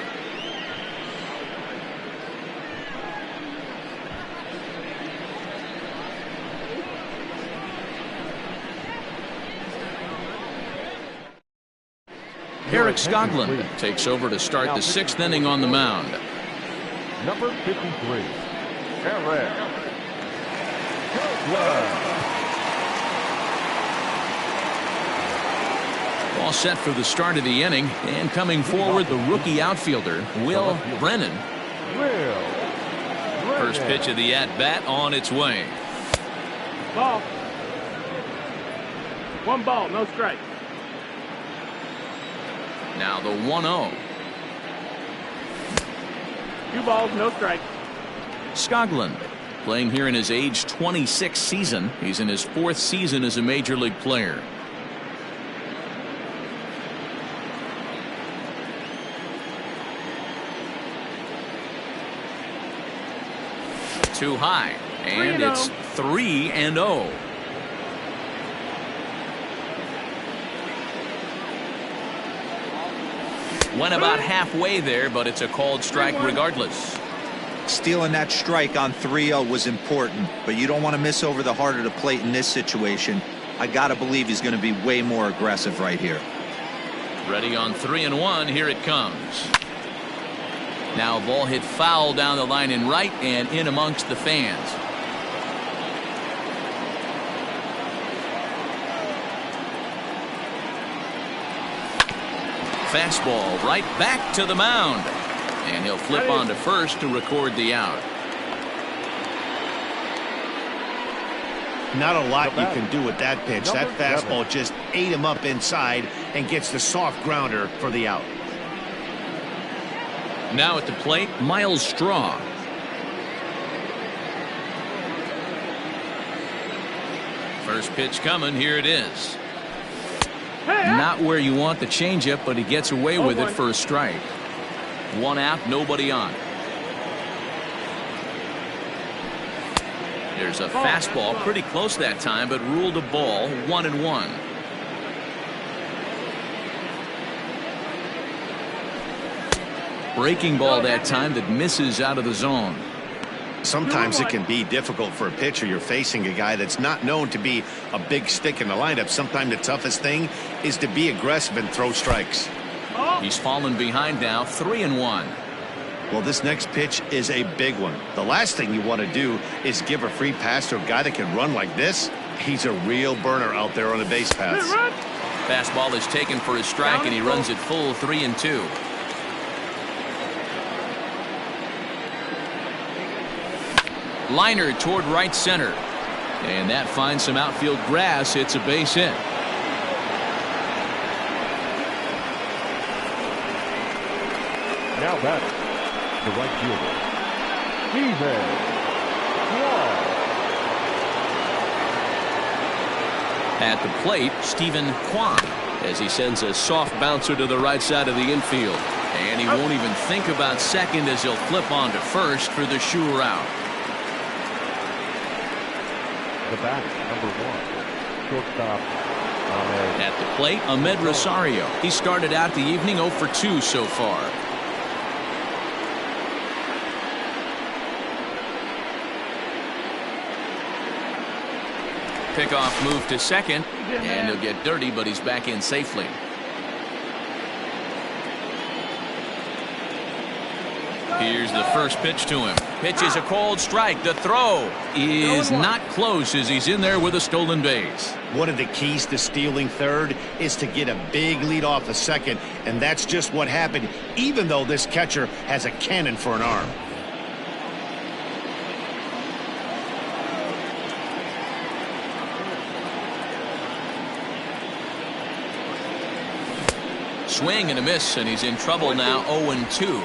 Eric Skoglund takes over to start the 6th inning on the mound. Number 53, Eric Skoglund. All set for the start of the inning, and coming forward, the rookie outfielder, Will Brennan. First pitch of the at-bat on its way. Ball. 1 ball, no strike. Now the 1-0. 2 balls, no strike. Skoglund playing here in his age 26 season. He's in his 4th season as a major league player. Too high, and it's 3-0. Went about halfway there, but it's a called strike regardless. Stealing that strike on 3-0 was important, but you don't want to miss over the heart of the plate in this situation. I got to believe he's going to be way more aggressive right here. Ready on 3-1. Here it comes. Now a ball hit foul down the line in right and in amongst the fans. Fastball right back to the mound. And he'll flip on to first to record the out. Not a lot you can do with that pitch. That fastball just ate him up inside and gets the soft grounder for the out. Now at the plate, Miles Straw. First pitch coming. Here it is. Not where you want the changeup, but he gets away with it for a strike. One out, nobody on. There's a fastball pretty close that time, but ruled a ball. 1-1. Breaking ball that time that misses out of the zone. Sometimes it can be difficult for a pitcher. You're facing a guy that's not known to be a big stick in the lineup. Sometimes the toughest thing is to be aggressive and throw strikes. He's fallen behind now. 3-1. Well, this next pitch is a big one. The last thing you want to do is give a free pass to a guy that can run like this. He's a real burner out there on the base paths. Fastball is taken for a strike, and he runs it full. 3-2. Liner toward right center. And that finds some outfield grass. It's a base hit. Now batting, the right fielder, Steven Kwan. At the plate, Steven Kwan, as he sends a soft bouncer to the right side of the infield. And he won't even think about second as he'll flip on to first for the sure out. The batter, number 1, shortstop, Ahmed. At the plate, Ahmed Rosario. He started out the evening 0 for 2 so far. Pickoff move to second, and he'll get dirty, but he's back in safely. Here's the first pitch to him. Pitch is a cold strike. The throw is not close as he's in there with a stolen base. One of the keys to stealing third is to get a big lead off the second, and that's just what happened, even though this catcher has a cannon for an arm. Swing and a miss, and he's in trouble now. 0-2.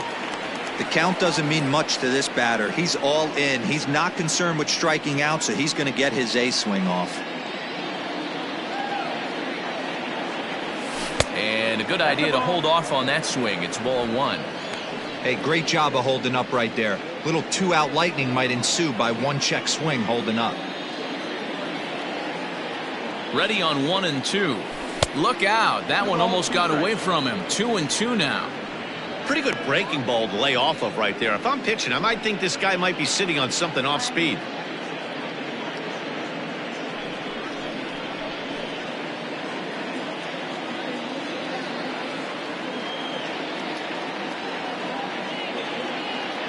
The count doesn't mean much to this batter. He's all in. He's not concerned with striking out, so he's going to get his A swing off. And a good idea to hold off on that swing. It's ball 1. Hey, great job of holding up right there. Little 2-out lightning might ensue by 1 check swing holding up. Ready on 1-2. Look out. That one almost got away from him. 2-2 now. Pretty good breaking ball to lay off of right there. If I'm pitching, I might think this guy might be sitting on something off speed.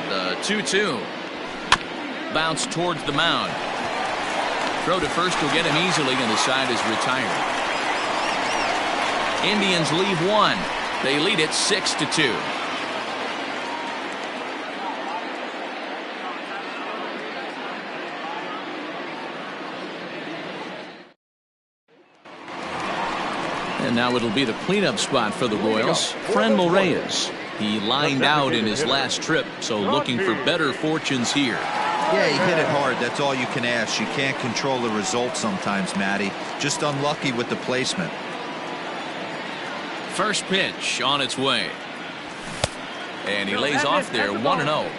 The 2-2. Bounce towards the mound. Throw to first will get him easily, and the side is retired. Indians leave 1. They lead it 6-2. And now it'll be the cleanup spot for the Royals. Franmil Reyes. He lined out in his last trip, so looking for better fortunes here. Yeah, he hit it hard. That's all you can ask. You can't control the result sometimes, Matty. Just unlucky with the placement. First pitch on its way. And he lays off there. 1-0.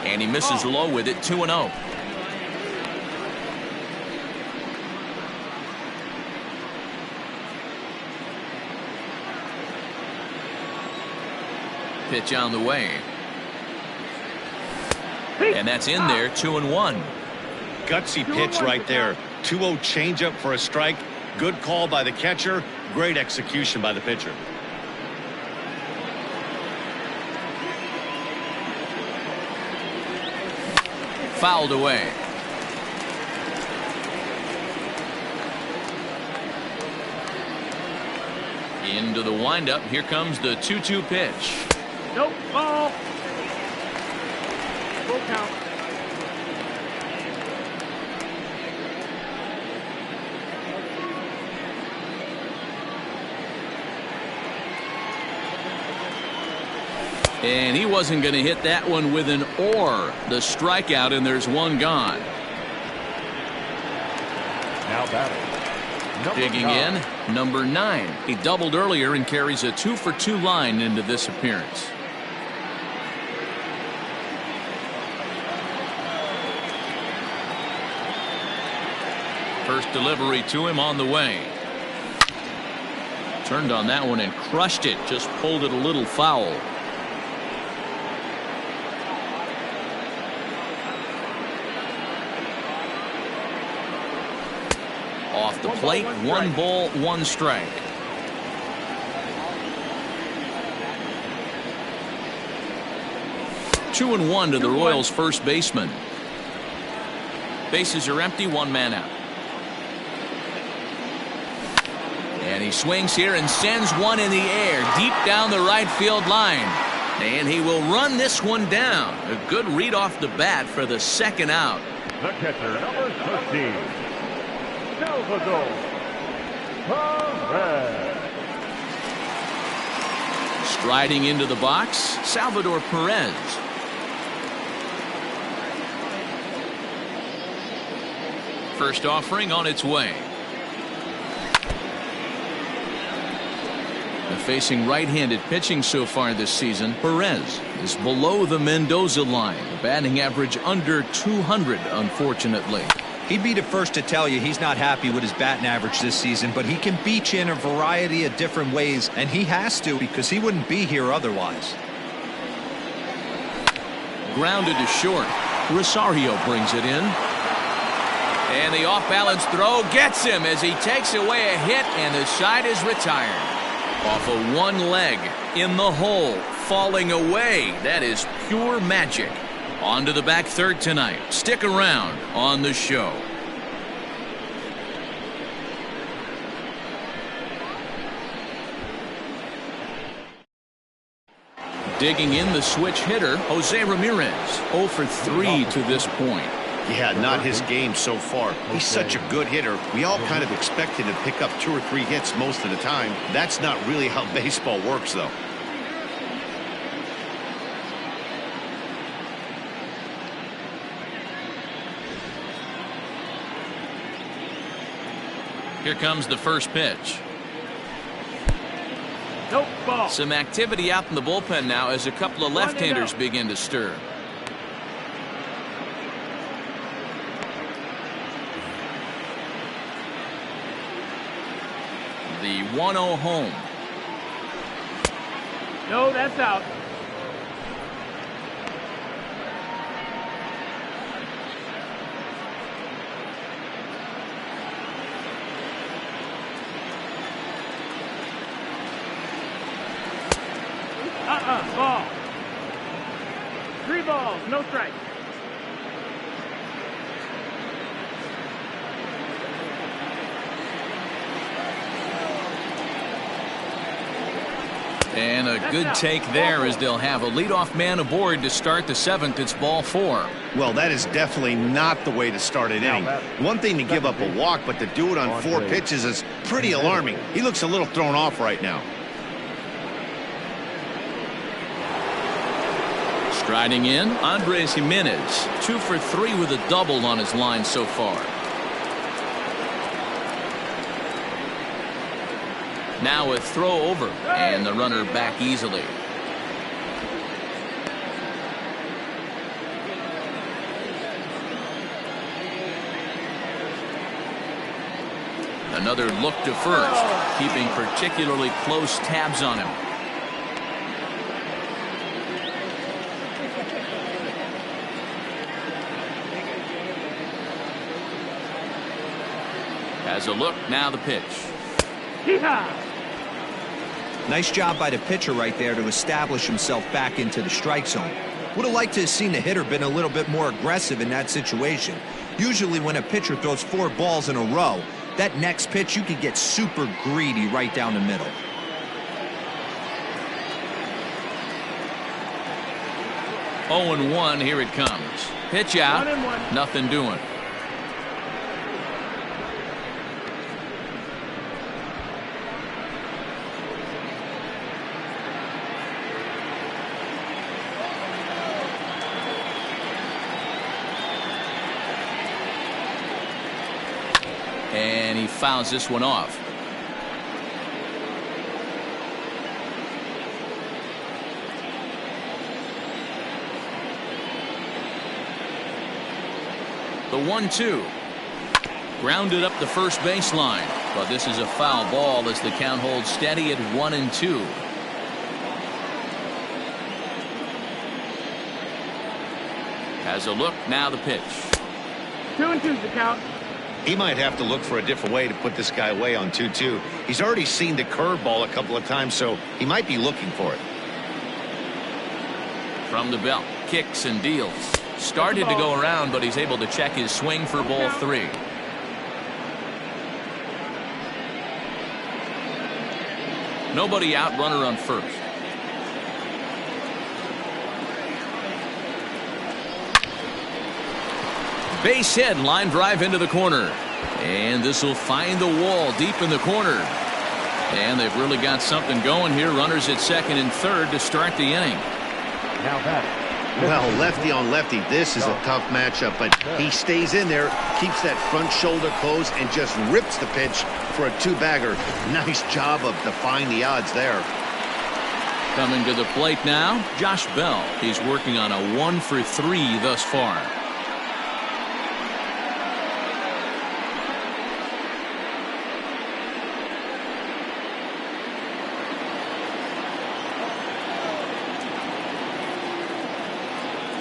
And he misses low with it. 2-0. Pitch on the way. And that's in there. 2-1. Gutsy pitch right there. 2-0 changeup for a strike. Good call by the catcher. Great execution by the pitcher. Fouled away. Into the windup. Here comes the 2-2 pitch. Nope, ball. Full count. And he wasn't going to hit that one with an or. The strikeout, and there's one gone. Now batting. Digging in, number 9. He doubled earlier and carries a 2-for-2 line into this appearance. First delivery to him on the way. Turned on that one and crushed it. Just pulled it a little foul. Off the plate, 1 ball, 1 strike. Two and 1 to the Royals' first baseman. Bases are empty, 1 man out. And he swings here and sends one in the air deep down the right field line. And he will run this one down. A good read off the bat for the second out. The catcher, number 13. Salvador Perez. Striding into the box, Salvador Perez. First offering on its way. Facing right-handed pitching so far this season, Perez is below the Mendoza line. Batting average under 200, unfortunately. He'd be the first to tell you he's not happy with his batting average this season, but he can beat you in a variety of different ways, and he has to because he wouldn't be here otherwise. Grounded to short. Rosario brings it in. And the off-balance throw gets him as he takes away a hit, and the side is retired. Off of one leg, in the hole, falling away. That is pure magic. On to the back third tonight. Stick around on the show. Digging in the switch hitter, Jose Ramirez. 0 for 3 to this point. Yeah, not his game so far. He's such a good hitter. We all kind of expect him to pick up 2 or 3 hits most of the time. That's not really how baseball works, though. Here comes the first pitch. Nope, ball. Some activity out in the bullpen now as a couple of left-handers begin to stir. The 1-0 home. No, that's out. Ball. 3 balls, no strikes. And a good take there as they'll have a leadoff man aboard to start the 7th. It's ball 4. Well, that is definitely not the way to start an inning. One thing to give up a walk, but to do it on 4 pitches is pretty alarming. He looks a little thrown off right now. Striding in, Andres Jimenez. 2 for 3 with a double on his line so far. Now a throw over, and the runner back easily. Another look to first, keeping particularly close tabs on him. Has a look, now the pitch. Yeehaw! Nice job by the pitcher right there to establish himself back into the strike zone. Would have liked to have seen the hitter been a little bit more aggressive in that situation. Usually when a pitcher throws 4 balls in a row, that next pitch you could get super greedy right down the middle. Oh and 1, here it comes. Pitch out, 1-1. nothing doing. And he fouls this one off. The 1-2. Grounded up the first baseline. But this is a foul ball as the count holds steady at 1-2. Has a look, now the pitch. 2-2's the count. He might have to look for a different way to put this guy away on 2-2. He's already seen the curveball a couple of times, so he might be looking for it. From the belt, kicks and deals. Started to go around, but he's able to check his swing for ball 3. Nobody out, runner on first. Base hit, line drive into the corner. And this will find the wall deep in the corner. And they've really got something going here. Runners at second and third to start the inning. Now that. Well, lefty on lefty, this is a tough matchup, but he stays in there, keeps that front shoulder closed, and just rips the pitch for a 2-bagger. Nice job of defying the odds there. Coming to the plate now, Josh Bell. He's working on a 1-for-3 thus far.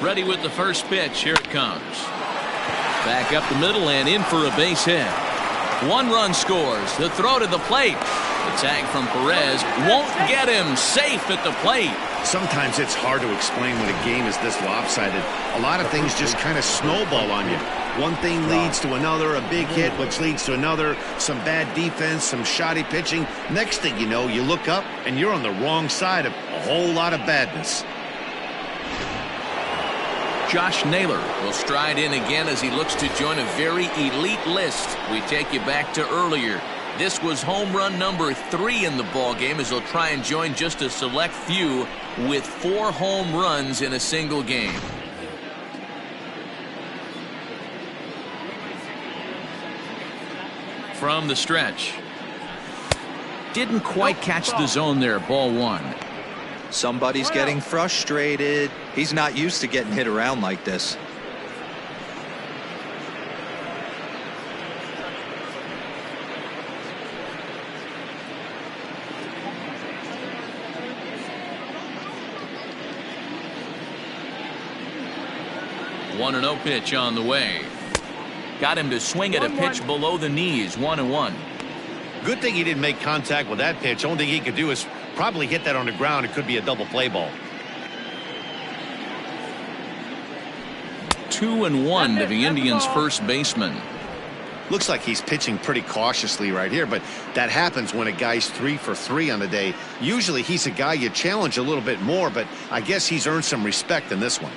Ready with the first pitch. Here it comes. Back up the middle and in for a base hit. 1 run scores. The throw to the plate. The tag from Perez won't get him. Safe at the plate. Sometimes it's hard to explain when a game is this lopsided. A lot of things just kind of snowball on you. One thing leads to another, a big hit, which leads to another, some bad defense, some shoddy pitching. Next thing you know, you look up and you're on the wrong side of a whole lot of badness. Josh Naylor will stride in again as he looks to join a very elite list. We take you back to earlier. This was home run number 3 in the ball game as he'll try and join just a select few with 4 home runs in a single game. From the stretch. Didn't quite catch the zone there. Ball 1. Somebody's getting frustrated. He's not used to getting hit around like this. One 1-0 pitch on the way. Got him to swing at a pitch below the knees. 1-1. Good thing he didn't make contact with that pitch. Only thing he could do is probably hit that on the ground. It could be a double play ball. 2-1 to the Indians' first baseman. Looks like he's pitching pretty cautiously right here, but that happens when a guy's 3 for 3 on the day. Usually he's a guy you challenge a little bit more, but I guess he's earned some respect in this one.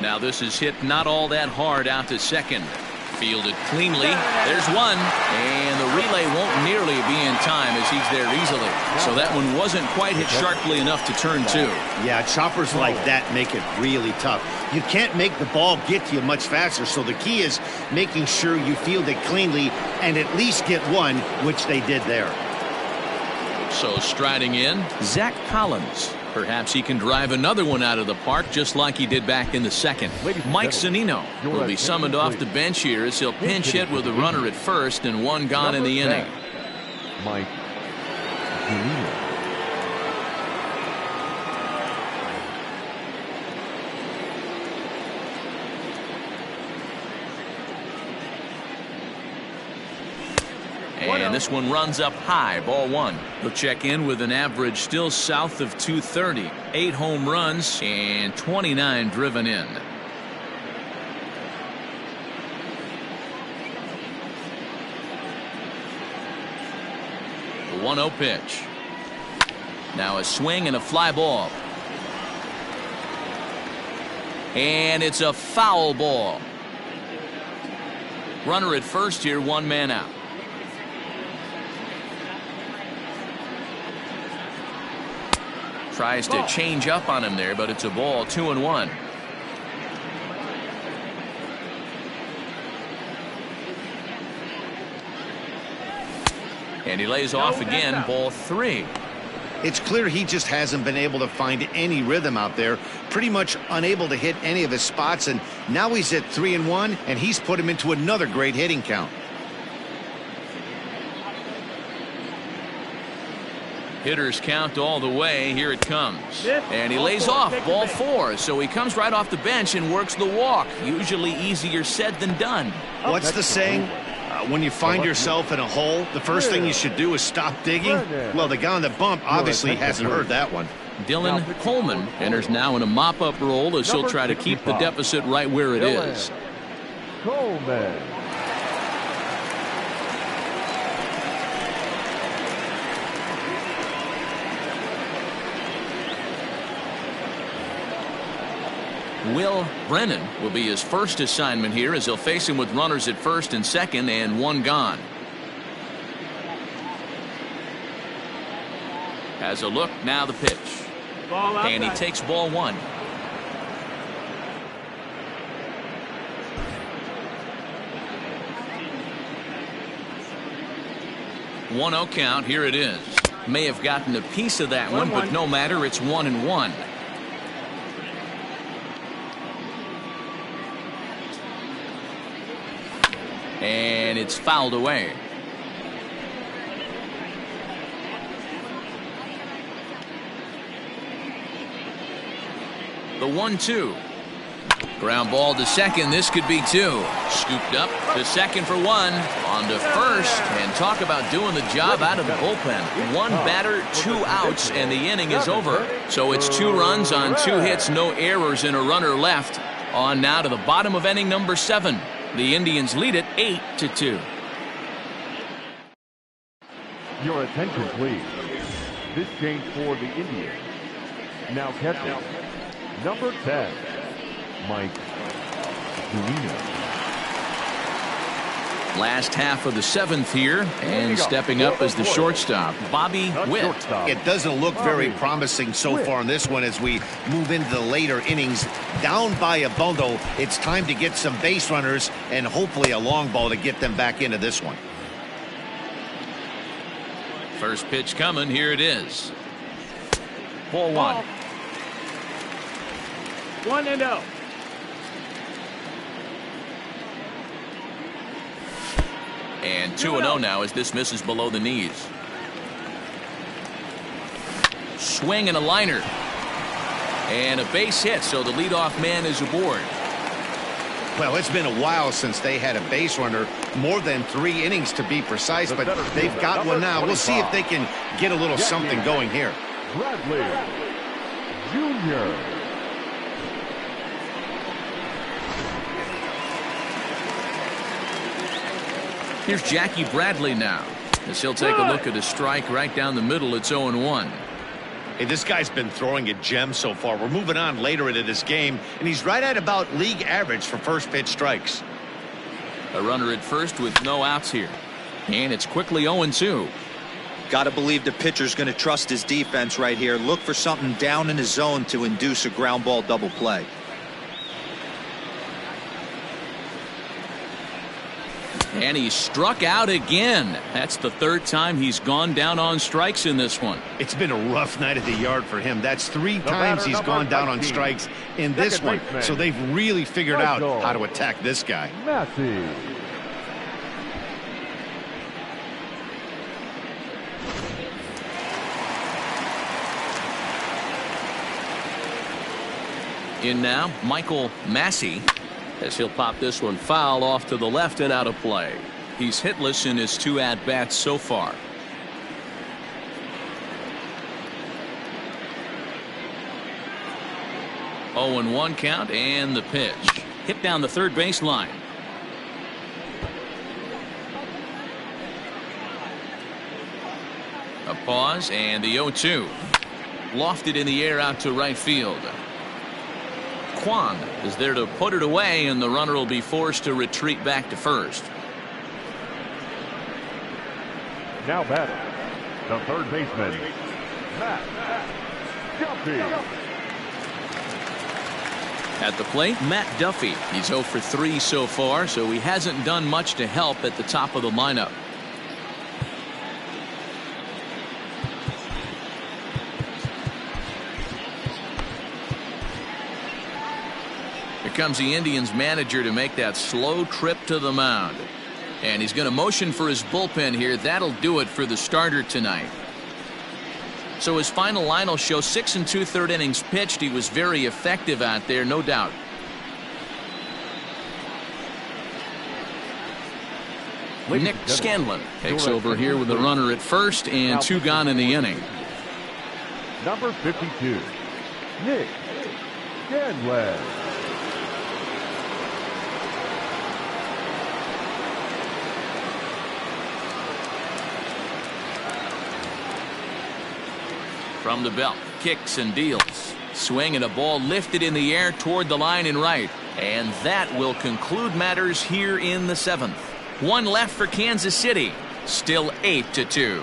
Now this is hit not all that hard out to second. Fielded cleanly. There's one, and the relay won't nearly be in time as he's there easily. So that one wasn't quite hit sharply enough to turn 2. Yeah, choppers like that make it really tough. You can't make the ball get to you much faster, so the key is making sure you field it cleanly and at least get one, which they did there. So striding in, Zach Collins. Perhaps he can drive another one out of the park just like he did back in the second. Mike Zunino will be summoned off the bench here as he'll pinch hit with a runner at first and 1 gone in the inning. Mike Zunino. And this one runs up high, ball one. He'll check in with an average still south of 230. 8 home runs and 29 driven in. The 1-0 pitch. Now a swing and a fly ball. And it's a foul ball. Runner at first here, 1 man out. Tries to change up on him there, but it's a ball, 2-1. And he lays off again, ball 3. It's clear he just hasn't been able to find any rhythm out there, pretty much unable to hit any of his spots, and now he's at 3-1, and he's put him into another great hitting count. Hitters count all the way. Here it comes. And he lays off, ball 4. So he comes right off the bench and works the walk. Usually easier said than done. What's the saying? When you find yourself in a hole, the first thing you should do is stop digging. Well, the guy on the bump obviously hasn't heard that one. Dylan Coleman enters now in a mop-up role as he'll try to keep the deficit right where it is. Coleman. Will Brennan will be his first assignment here as he'll face him with runners at first and second and 1 gone. Has a look, now the pitch. And he takes ball 1. One-0 count, here it is. May have gotten a piece of that one, but no matter, it's 1-1. And it's fouled away. The 1-2. Ground ball to second. This could be 2. Scooped up to second for 1. On to first. And talk about doing the job out of the bullpen. 1 batter, 2 outs, and the inning is over. So it's 2 runs on 2 hits, no errors, and a runner left. On now to the bottom of inning number 7. The Indians lead it 8-2. Your attention, please. This change for the Indians. Now catching number 10, Mike Zunino. Last half of the 7th here, and stepping up as the shortstop, Bobby Witt. It doesn't look very promising so far in this one as we move into the later innings. Down by a bundle, it's time to get some base runners and hopefully a long ball to get them back into this one. First pitch coming, here it is. Ball 1. 1-0. And 2-0 now as this misses below the knees. Swing and a liner. And a base hit, so the leadoff man is aboard. Well, it's been a while since they had a base runner, more than 3 innings to be precise, but they've got one now. We'll see if they can get a little something going here. Bradley Jr. Here's Jackie Bradley now, as he'll take a look at a strike right down the middle. It's 0-1. Hey, this guy's been throwing a gem so far. We're moving on later into this game, and he's right at about league average for first pitch strikes. A runner at first with no outs here. And it's quickly 0-2. Got to believe the pitcher's going to trust his defense right here. Look for something down in his zone to induce a ground ball double play. And he struck out again. That's the 3rd time he's gone down on strikes in this one. It's been a rough night at the yard for him. That's 3 times he's gone down on strikes in this one. So they've really figured out how to attack this guy. Massey. In now, Michael Massey, as he'll pop this one foul off to the left and out of play. He's hitless in his 2 at-bats so far. Oh, and 1 count, and the pitch. Hit down the third base line. A pause, and the 0-2. Lofted in the air out to right field. Kwan is there to put it away, and the runner will be forced to retreat back to first. Now batting, the third baseman, Matt Duffy. At the plate, Matt Duffy. He's 0 for 3 so far, so he hasn't done much to help at the top of the lineup. Here comes the Indians manager to make that slow trip to the mound. And he's going to motion for his bullpen here. That'll do it for the starter tonight. So his final line will show 6 2/3 innings pitched. He was very effective out there, no doubt. Nick Scanlon takes over here with a runner at first and 2 gone in the inning. Number 52, Nick Scanlon. From the belt, kicks and deals. Swing and a ball lifted in the air toward the line and right. And that will conclude matters here in the 7th. 1 left for Kansas City. Still 8-2.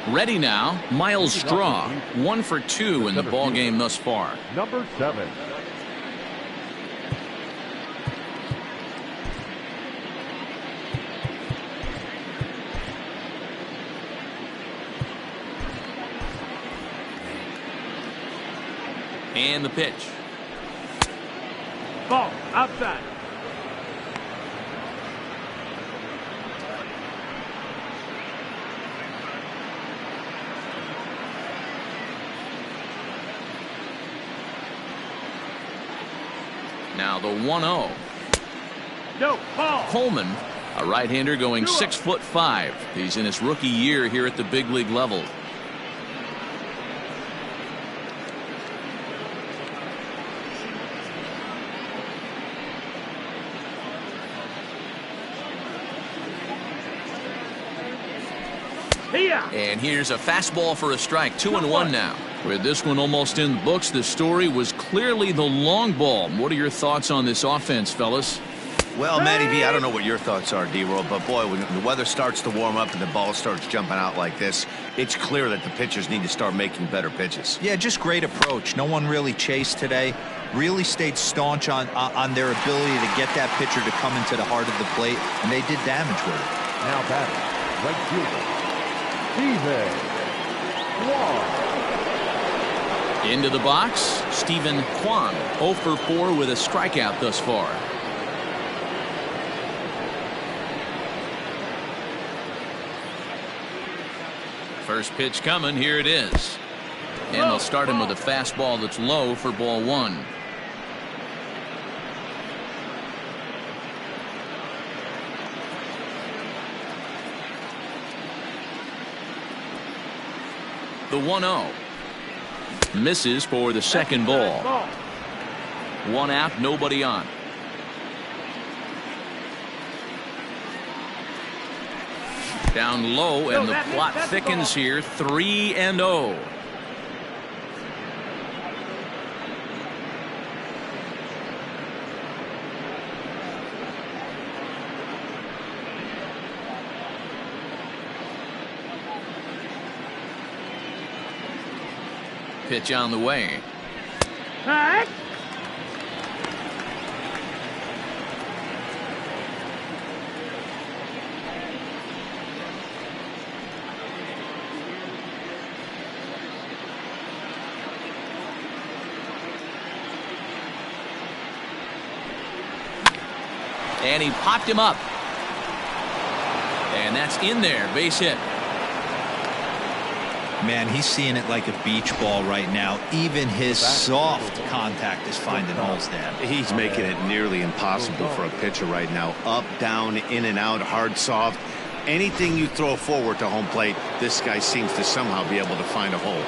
Ready now, Miles Straw. 1 for 2 in the ball game thus far. Number 7. And the pitch. Ball outside. Now the 1-0. No, ball. Coleman, a right-hander going 6'5". He's in his rookie year here at the big league level. And here's a fastball for a strike. 2-1 now. With this one almost in the books, the story was clearly the long ball. What are your thoughts on this offense, fellas? Well, Matty B, I don't know what your thoughts are, D-Roll, but boy, when the weather starts to warm up and the ball starts jumping out like this, it's clear that the pitchers need to start making better pitches. Yeah, just great approach. No one really chased today. Really stayed staunch on their ability to get that pitcher to come into the heart of the plate, and they did damage with it. Now batting, right fielder, Steven Kwan. Into the box, Stephen Kwan, 0 for 4 with a strikeout thus far. First pitch coming, here it is. And they'll start him with a fastball that's low for ball 1. The 1-0. Misses for the second ball. 1 out, nobody on. Down low, and the plot thickens here. 3-0. Pitch on the way. Back. And he popped him up. And that's in there, base hit. Man, he's seeing it like a beach ball right now. Even his soft contact is finding holes there. He's making it nearly impossible for a pitcher right now. Up, down, in and out, hard, soft. Anything you throw forward to home plate, this guy seems to somehow be able to find a hole.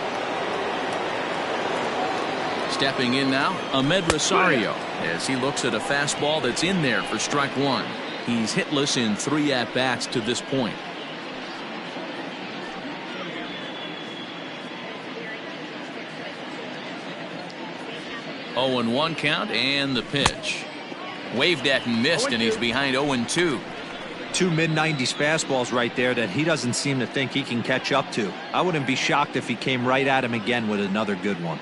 Stepping in now, Ahmed Rosario, as he looks at a fastball that's in there for strike one. He's hitless in 3 at-bats to this point. 0-1 count, and the pitch. Waved at and missed, and he's behind 0-2. 2 mid-90s fastballs right there that he doesn't seem to think he can catch up to. I wouldn't be shocked if he came right at him again with another good one.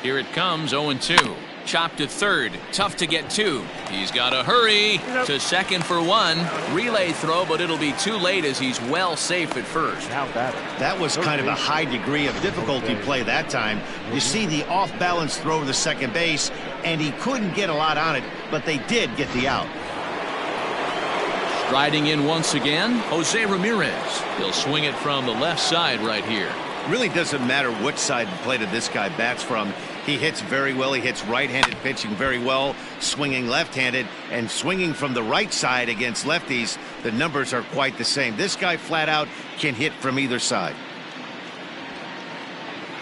Here it comes, 0-2. Chopped to third. Tough to get to. He's got to hurry to second for 1. Relay throw, but it'll be too late as he's well safe at first. That was kind of a high degree of difficulty play that time. You see the off-balance throw to the second base, and he couldn't get a lot on it, but they did get the out. Striding in once again, Jose Ramirez. He'll swing it from the left side right here. Really doesn't matter which side of the plate this guy bats from. He hits very well. He hits right-handed pitching very well, swinging left-handed, and swinging from the right side against lefties. The numbers are quite the same. This guy flat out can hit from either side.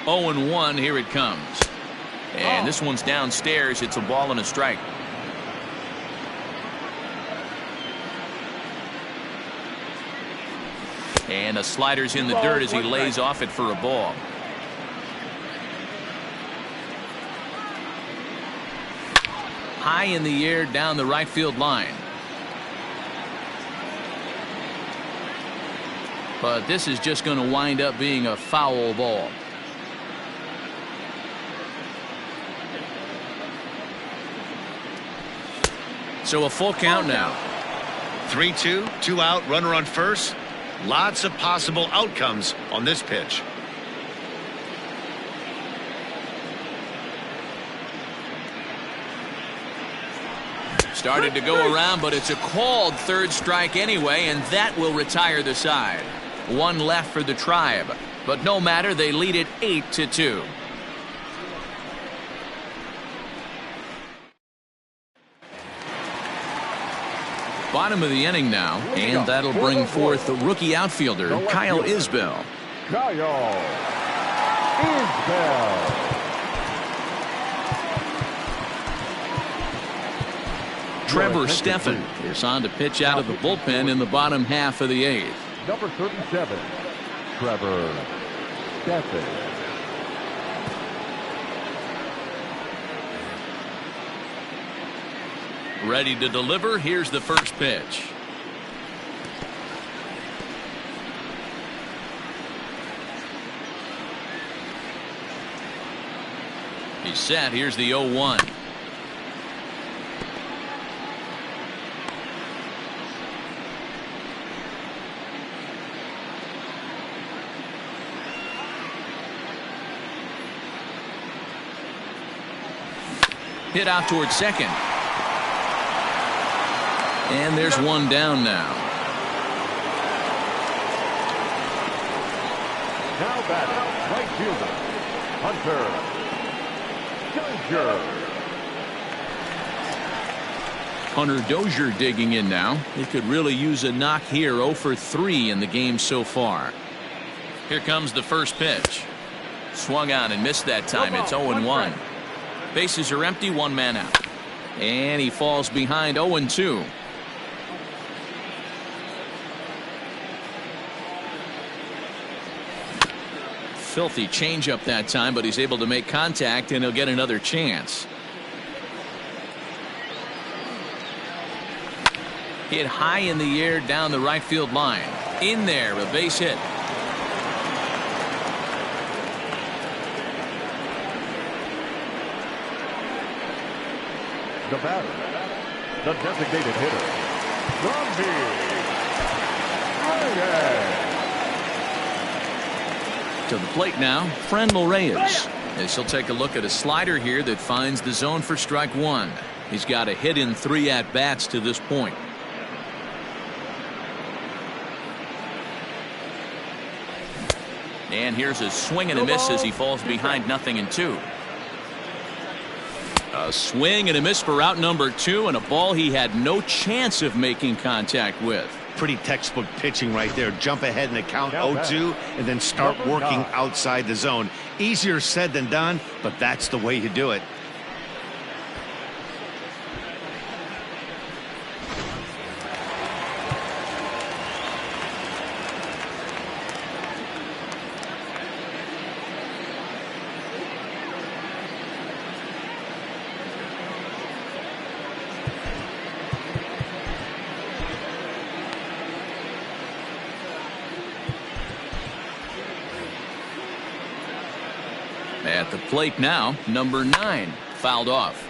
0-1, here it comes. And this one's downstairs. It's a ball and a strike. And the slider's in the dirt as he lays off it for a ball. High in the air down the right field line. But this is just going to wind up being a foul ball. So a full count now. 3-2, 2 out, runner on first. Lots of possible outcomes on this pitch. Started to go around, but it's a called third strike anyway, and that will retire the side. 1 left for the Tribe, but no matter, they lead it 8-2. Bottom of the inning now, and that'll bring forth the rookie outfielder, Kyle Isbell. Kyle Isbell. Trevor Stephan is on to pitch out of the bullpen in the bottom half of the 8th. Number 37, Trevor Stephan. Ready to deliver. Here's the first pitch. He's set. Here's the 0-1. Hit out towards second. And there's one down now. Now batting, right fielder, Hunter Dozier. Hunter Dozier digging in now. He could really use a knock here. 0 for 3 in the game so far. Here comes the first pitch. Swung on and missed that time. It's 0-1. Bases are empty, 1 man out. And he falls behind 0-2. Filthy changeup that time, but he's able to make contact, and he'll get another chance. Hit high in the air down the right field line. In there, a base hit. The batter, the designated hitter, To the plate now, Franmil Reyes. As he'll take a look at a slider here that finds the zone for strike 1. He's got a hit in 3 at-bats to this point. And here's a swing and a miss as he falls behind 0-2. A swing and a miss for out number 2, and a ball he had no chance of making contact with. Pretty textbook pitching right there. Jump ahead in the count 0-2 and then start working outside the zone. Easier said than done, but that's the way you do it. At the plate now, number 9, fouled off.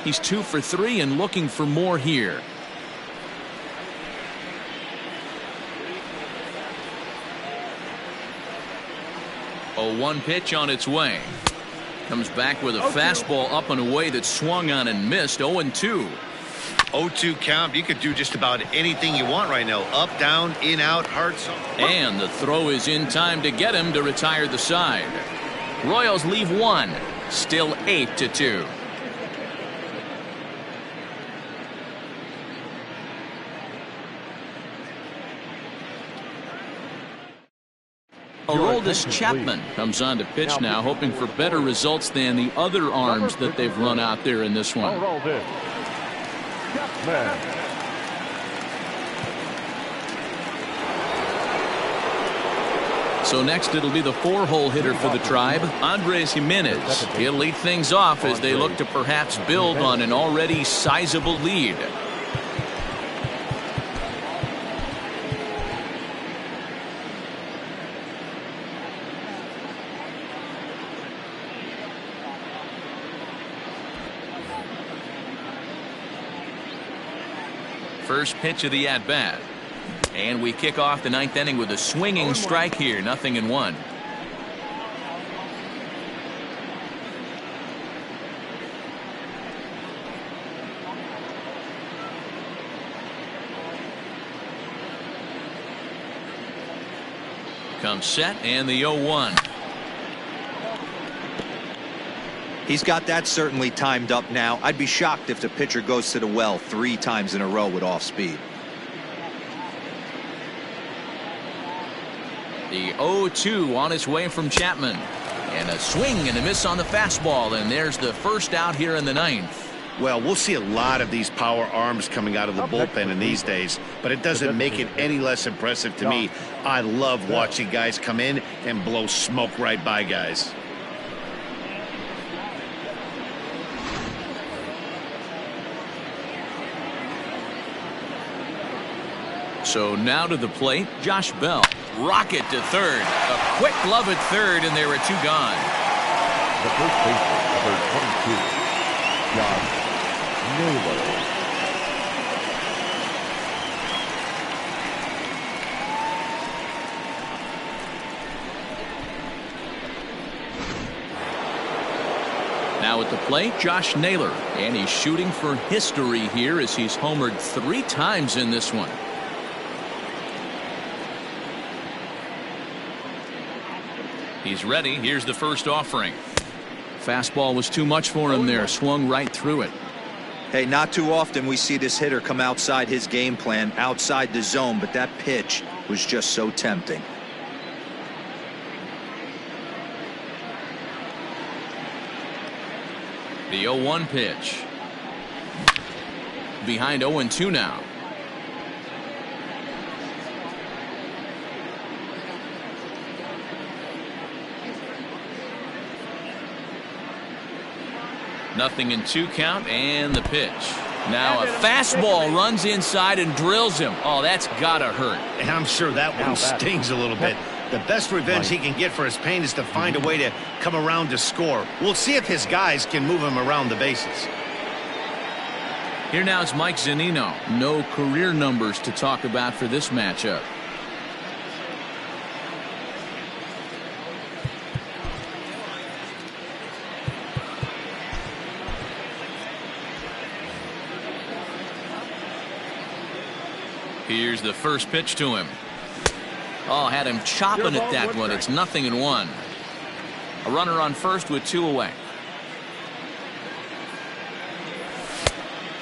He's 2 for 3 and looking for more here. A 1 pitch on its way. Comes back with a fastball up and away that swung on and missed. 0-2. 0-2 count. You could do just about anything you want right now. Up, down, in, out, hard. And the throw is in time to get him to retire the side. Royals leave 1. Still 8-2. Aroldis Chapman comes on to pitch now, hoping for better results than the other arms that they've run out there in this one. Aroldis Chapman. So next it'll be the 4-hole hitter for the Tribe, Andres Jimenez. He'll lead things off as they look to perhaps build on an already sizable lead. First pitch of the at-bat. And we kick off the 9th inning with a swinging strike here, 0-1. Comes set and the 0-1. He's got that certainly timed up now. I'd be shocked if the pitcher goes to the well 3 times in a row with off speed. The 0-2 on its way from Chapman. And a swing and a miss on the fastball. And there's the first out here in the 9th. Well, we'll see a lot of these power arms coming out of the bullpen in these days, but it doesn't make it any less impressive to me. I love watching guys come in and blow smoke right by guys. So now to the plate, Josh Bell. Rocket to third. A quick glove at third, and there are 2 gone. The first baseman, number 22, Josh Naylor. Now at the plate, Josh Naylor. And he's shooting for history here as he's homered 3 times in this one. He's ready. Here's the first offering. Fastball was too much for him there. Swung right through it. Hey, not too often we see this hitter come outside his game plan, outside the zone, but that pitch was just so tempting. The 0-1 pitch. Behind 0-2 now. Nothing in 2 count, and the pitch. Now a fastball runs inside and drills him. Oh, that's gotta hurt. And I'm sure that one stings a little bit. The best revenge he can get for his pain is to find a way to come around to score. We'll see if his guys can move him around the bases. Here now is Mike Zunino. No career numbers to talk about for this matchup. Here's the first pitch to him. Oh, had him chopping at that one. It's 0-1. A runner on first with 2 away.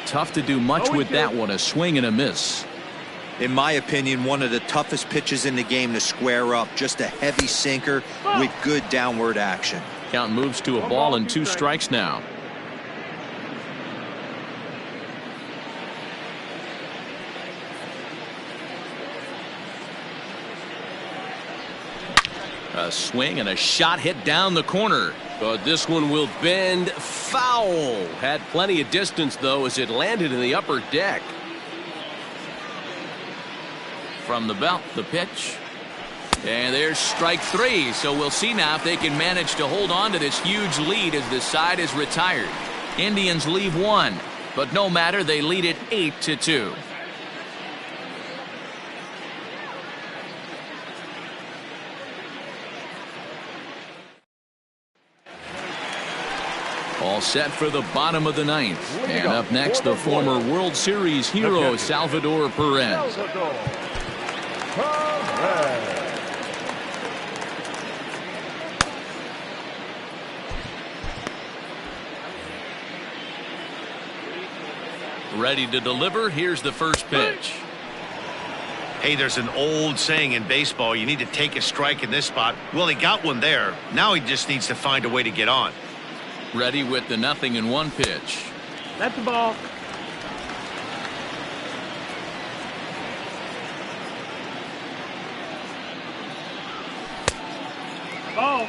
Tough to do much with that one. A swing and a miss. In my opinion, one of the toughest pitches in the game to square up. Just a heavy sinker with good downward action. Count moves to a ball and 2 strikes now. A swing and a shot hit down the corner. But this one will bend foul. Had plenty of distance, though, as it landed in the upper deck. From the belt, the pitch. And there's strike 3. So we'll see now if they can manage to hold on to this huge lead as the side is retired. Indians leave 1. But no matter, they lead it 8-2. All set for the bottom of the 9th. And up next, the former World Series hero, Salvador Perez. Ready to deliver. Here's the first pitch. Hey, there's an old saying in baseball, you need to take a strike in this spot. Well, he got one there. Now he just needs to find a way to get on. Ready with the 0-1 pitch. That's the ball. Ball.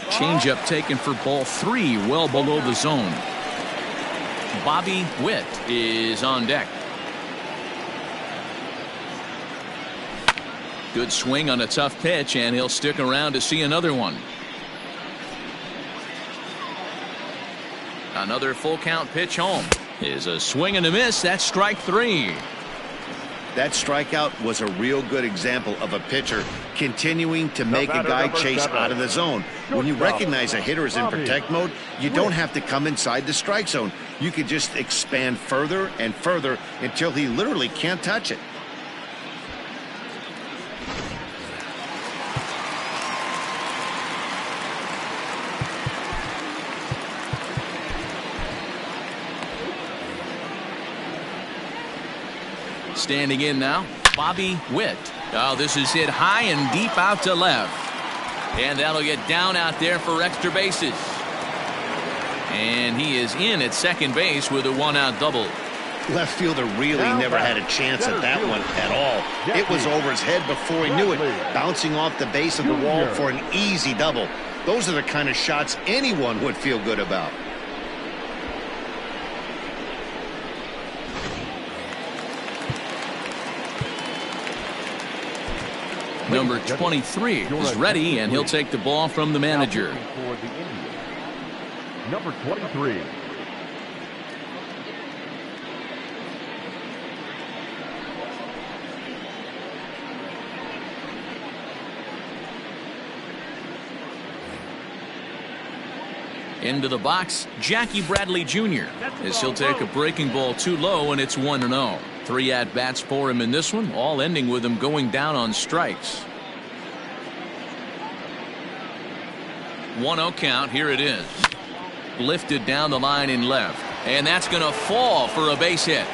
Changeup taken for ball 3, well below the zone. Bobby Witt is on deck. Good swing on a tough pitch, and he'll stick around to see another one. Another full count pitch home. Is a swing and a miss. That's strike 3. That strikeout was a real good example of a pitcher continuing to make a guy chase out of the zone. When you recognize a hitter is in protect mode, you don't have to come inside the strike zone. You could just expand further and further until he literally can't touch it. Standing in now, Bobby Witt. Oh, this is hit high and deep out to left. And that'll get down out there for extra bases. And he is in at second base with a 1-out double. Left fielder really never had a chance at that one at all. It was over his head before he knew it, bouncing off the base of the wall for an easy double. Those are the kind of shots anyone would feel good about. Number 23 is ready, and he'll take the ball from the manager. Number 23. Into the box, Jackie Bradley Jr. as he'll take a breaking ball too low, and it's 1-0. 3 at-bats for him in this one, all ending with him going down on strikes. 1-0 count. Here it is. Lifted down the line in left, and that's going to fall for a base hit.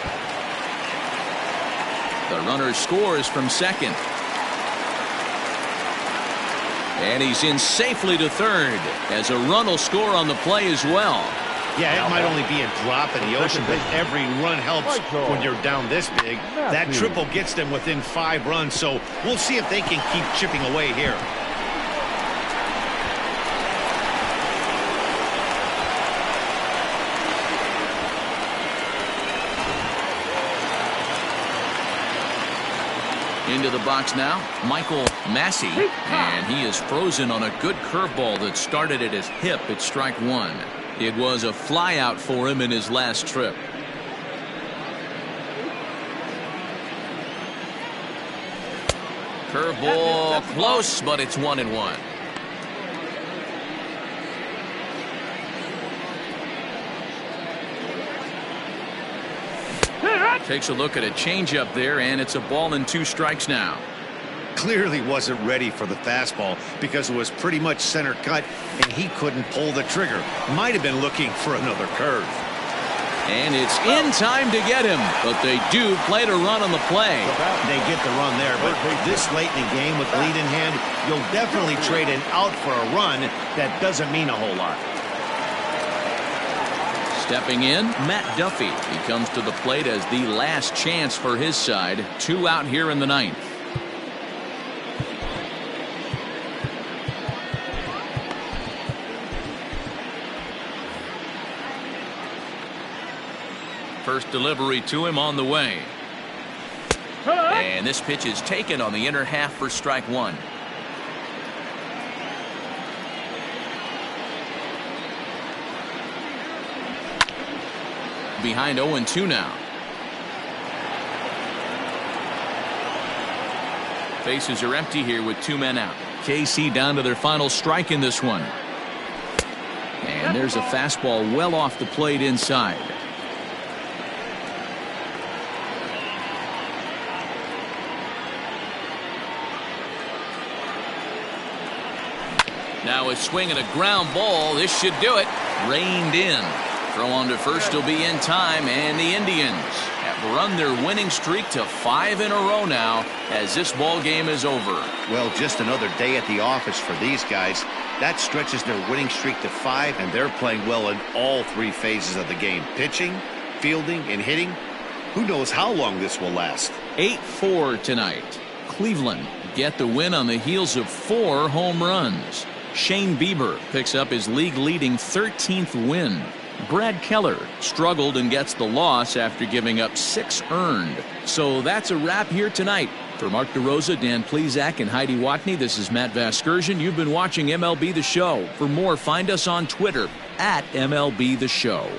The runner scores from second. And he's in safely to third, as a run will score on the play as well. Yeah, it might only be a drop in the ocean, but every run helps when you're down this big. That triple gets them within 5 runs, so we'll see if they can keep chipping away here. Into the box now, Michael Massey, and he is frozen on a good curveball that started at his hip at strike 1. It was a flyout for him in his last trip. Curveball close, but it's 1-1. Takes a look at a changeup there, and it's a ball and 2 strikes now. Clearly wasn't ready for the fastball because it was pretty much center cut, and he couldn't pull the trigger. Might have been looking for another curve. And it's in time to get him, but they do play to run on the play. They get the run there, but this late in the game with lead in hand, you'll definitely trade an out for a run. That doesn't mean a whole lot. Stepping in, Matt Duffy. He comes to the plate as the last chance for his side. 2 out here in the 9th. First delivery to him on the way. And this pitch is taken on the inner half for strike 1. Behind 0-2 now. Bases are empty here with 2 men out. KC down to their final strike in this one. And there's a fastball well off the plate inside. Now a swing and a ground ball. This should do it. Reined in. Throw on to first will be in time, and the Indians have run their winning streak to 5 in a row now as this ball game is over. Well, just another day at the office for these guys. That stretches their winning streak to 5, and they're playing well in all 3 phases of the game. Pitching, fielding, and hitting. Who knows how long this will last. 8-4 tonight. Cleveland get the win on the heels of 4 home runs. Shane Bieber picks up his league-leading 13th win. Brad Keller struggled and gets the loss after giving up 6 earned. So that's a wrap here tonight. For Mark DeRosa, Dan Plesac, and Heidi Watney, this is Matt Vasgersian. You've been watching MLB The Show. For more, find us on Twitter @MLB The Show.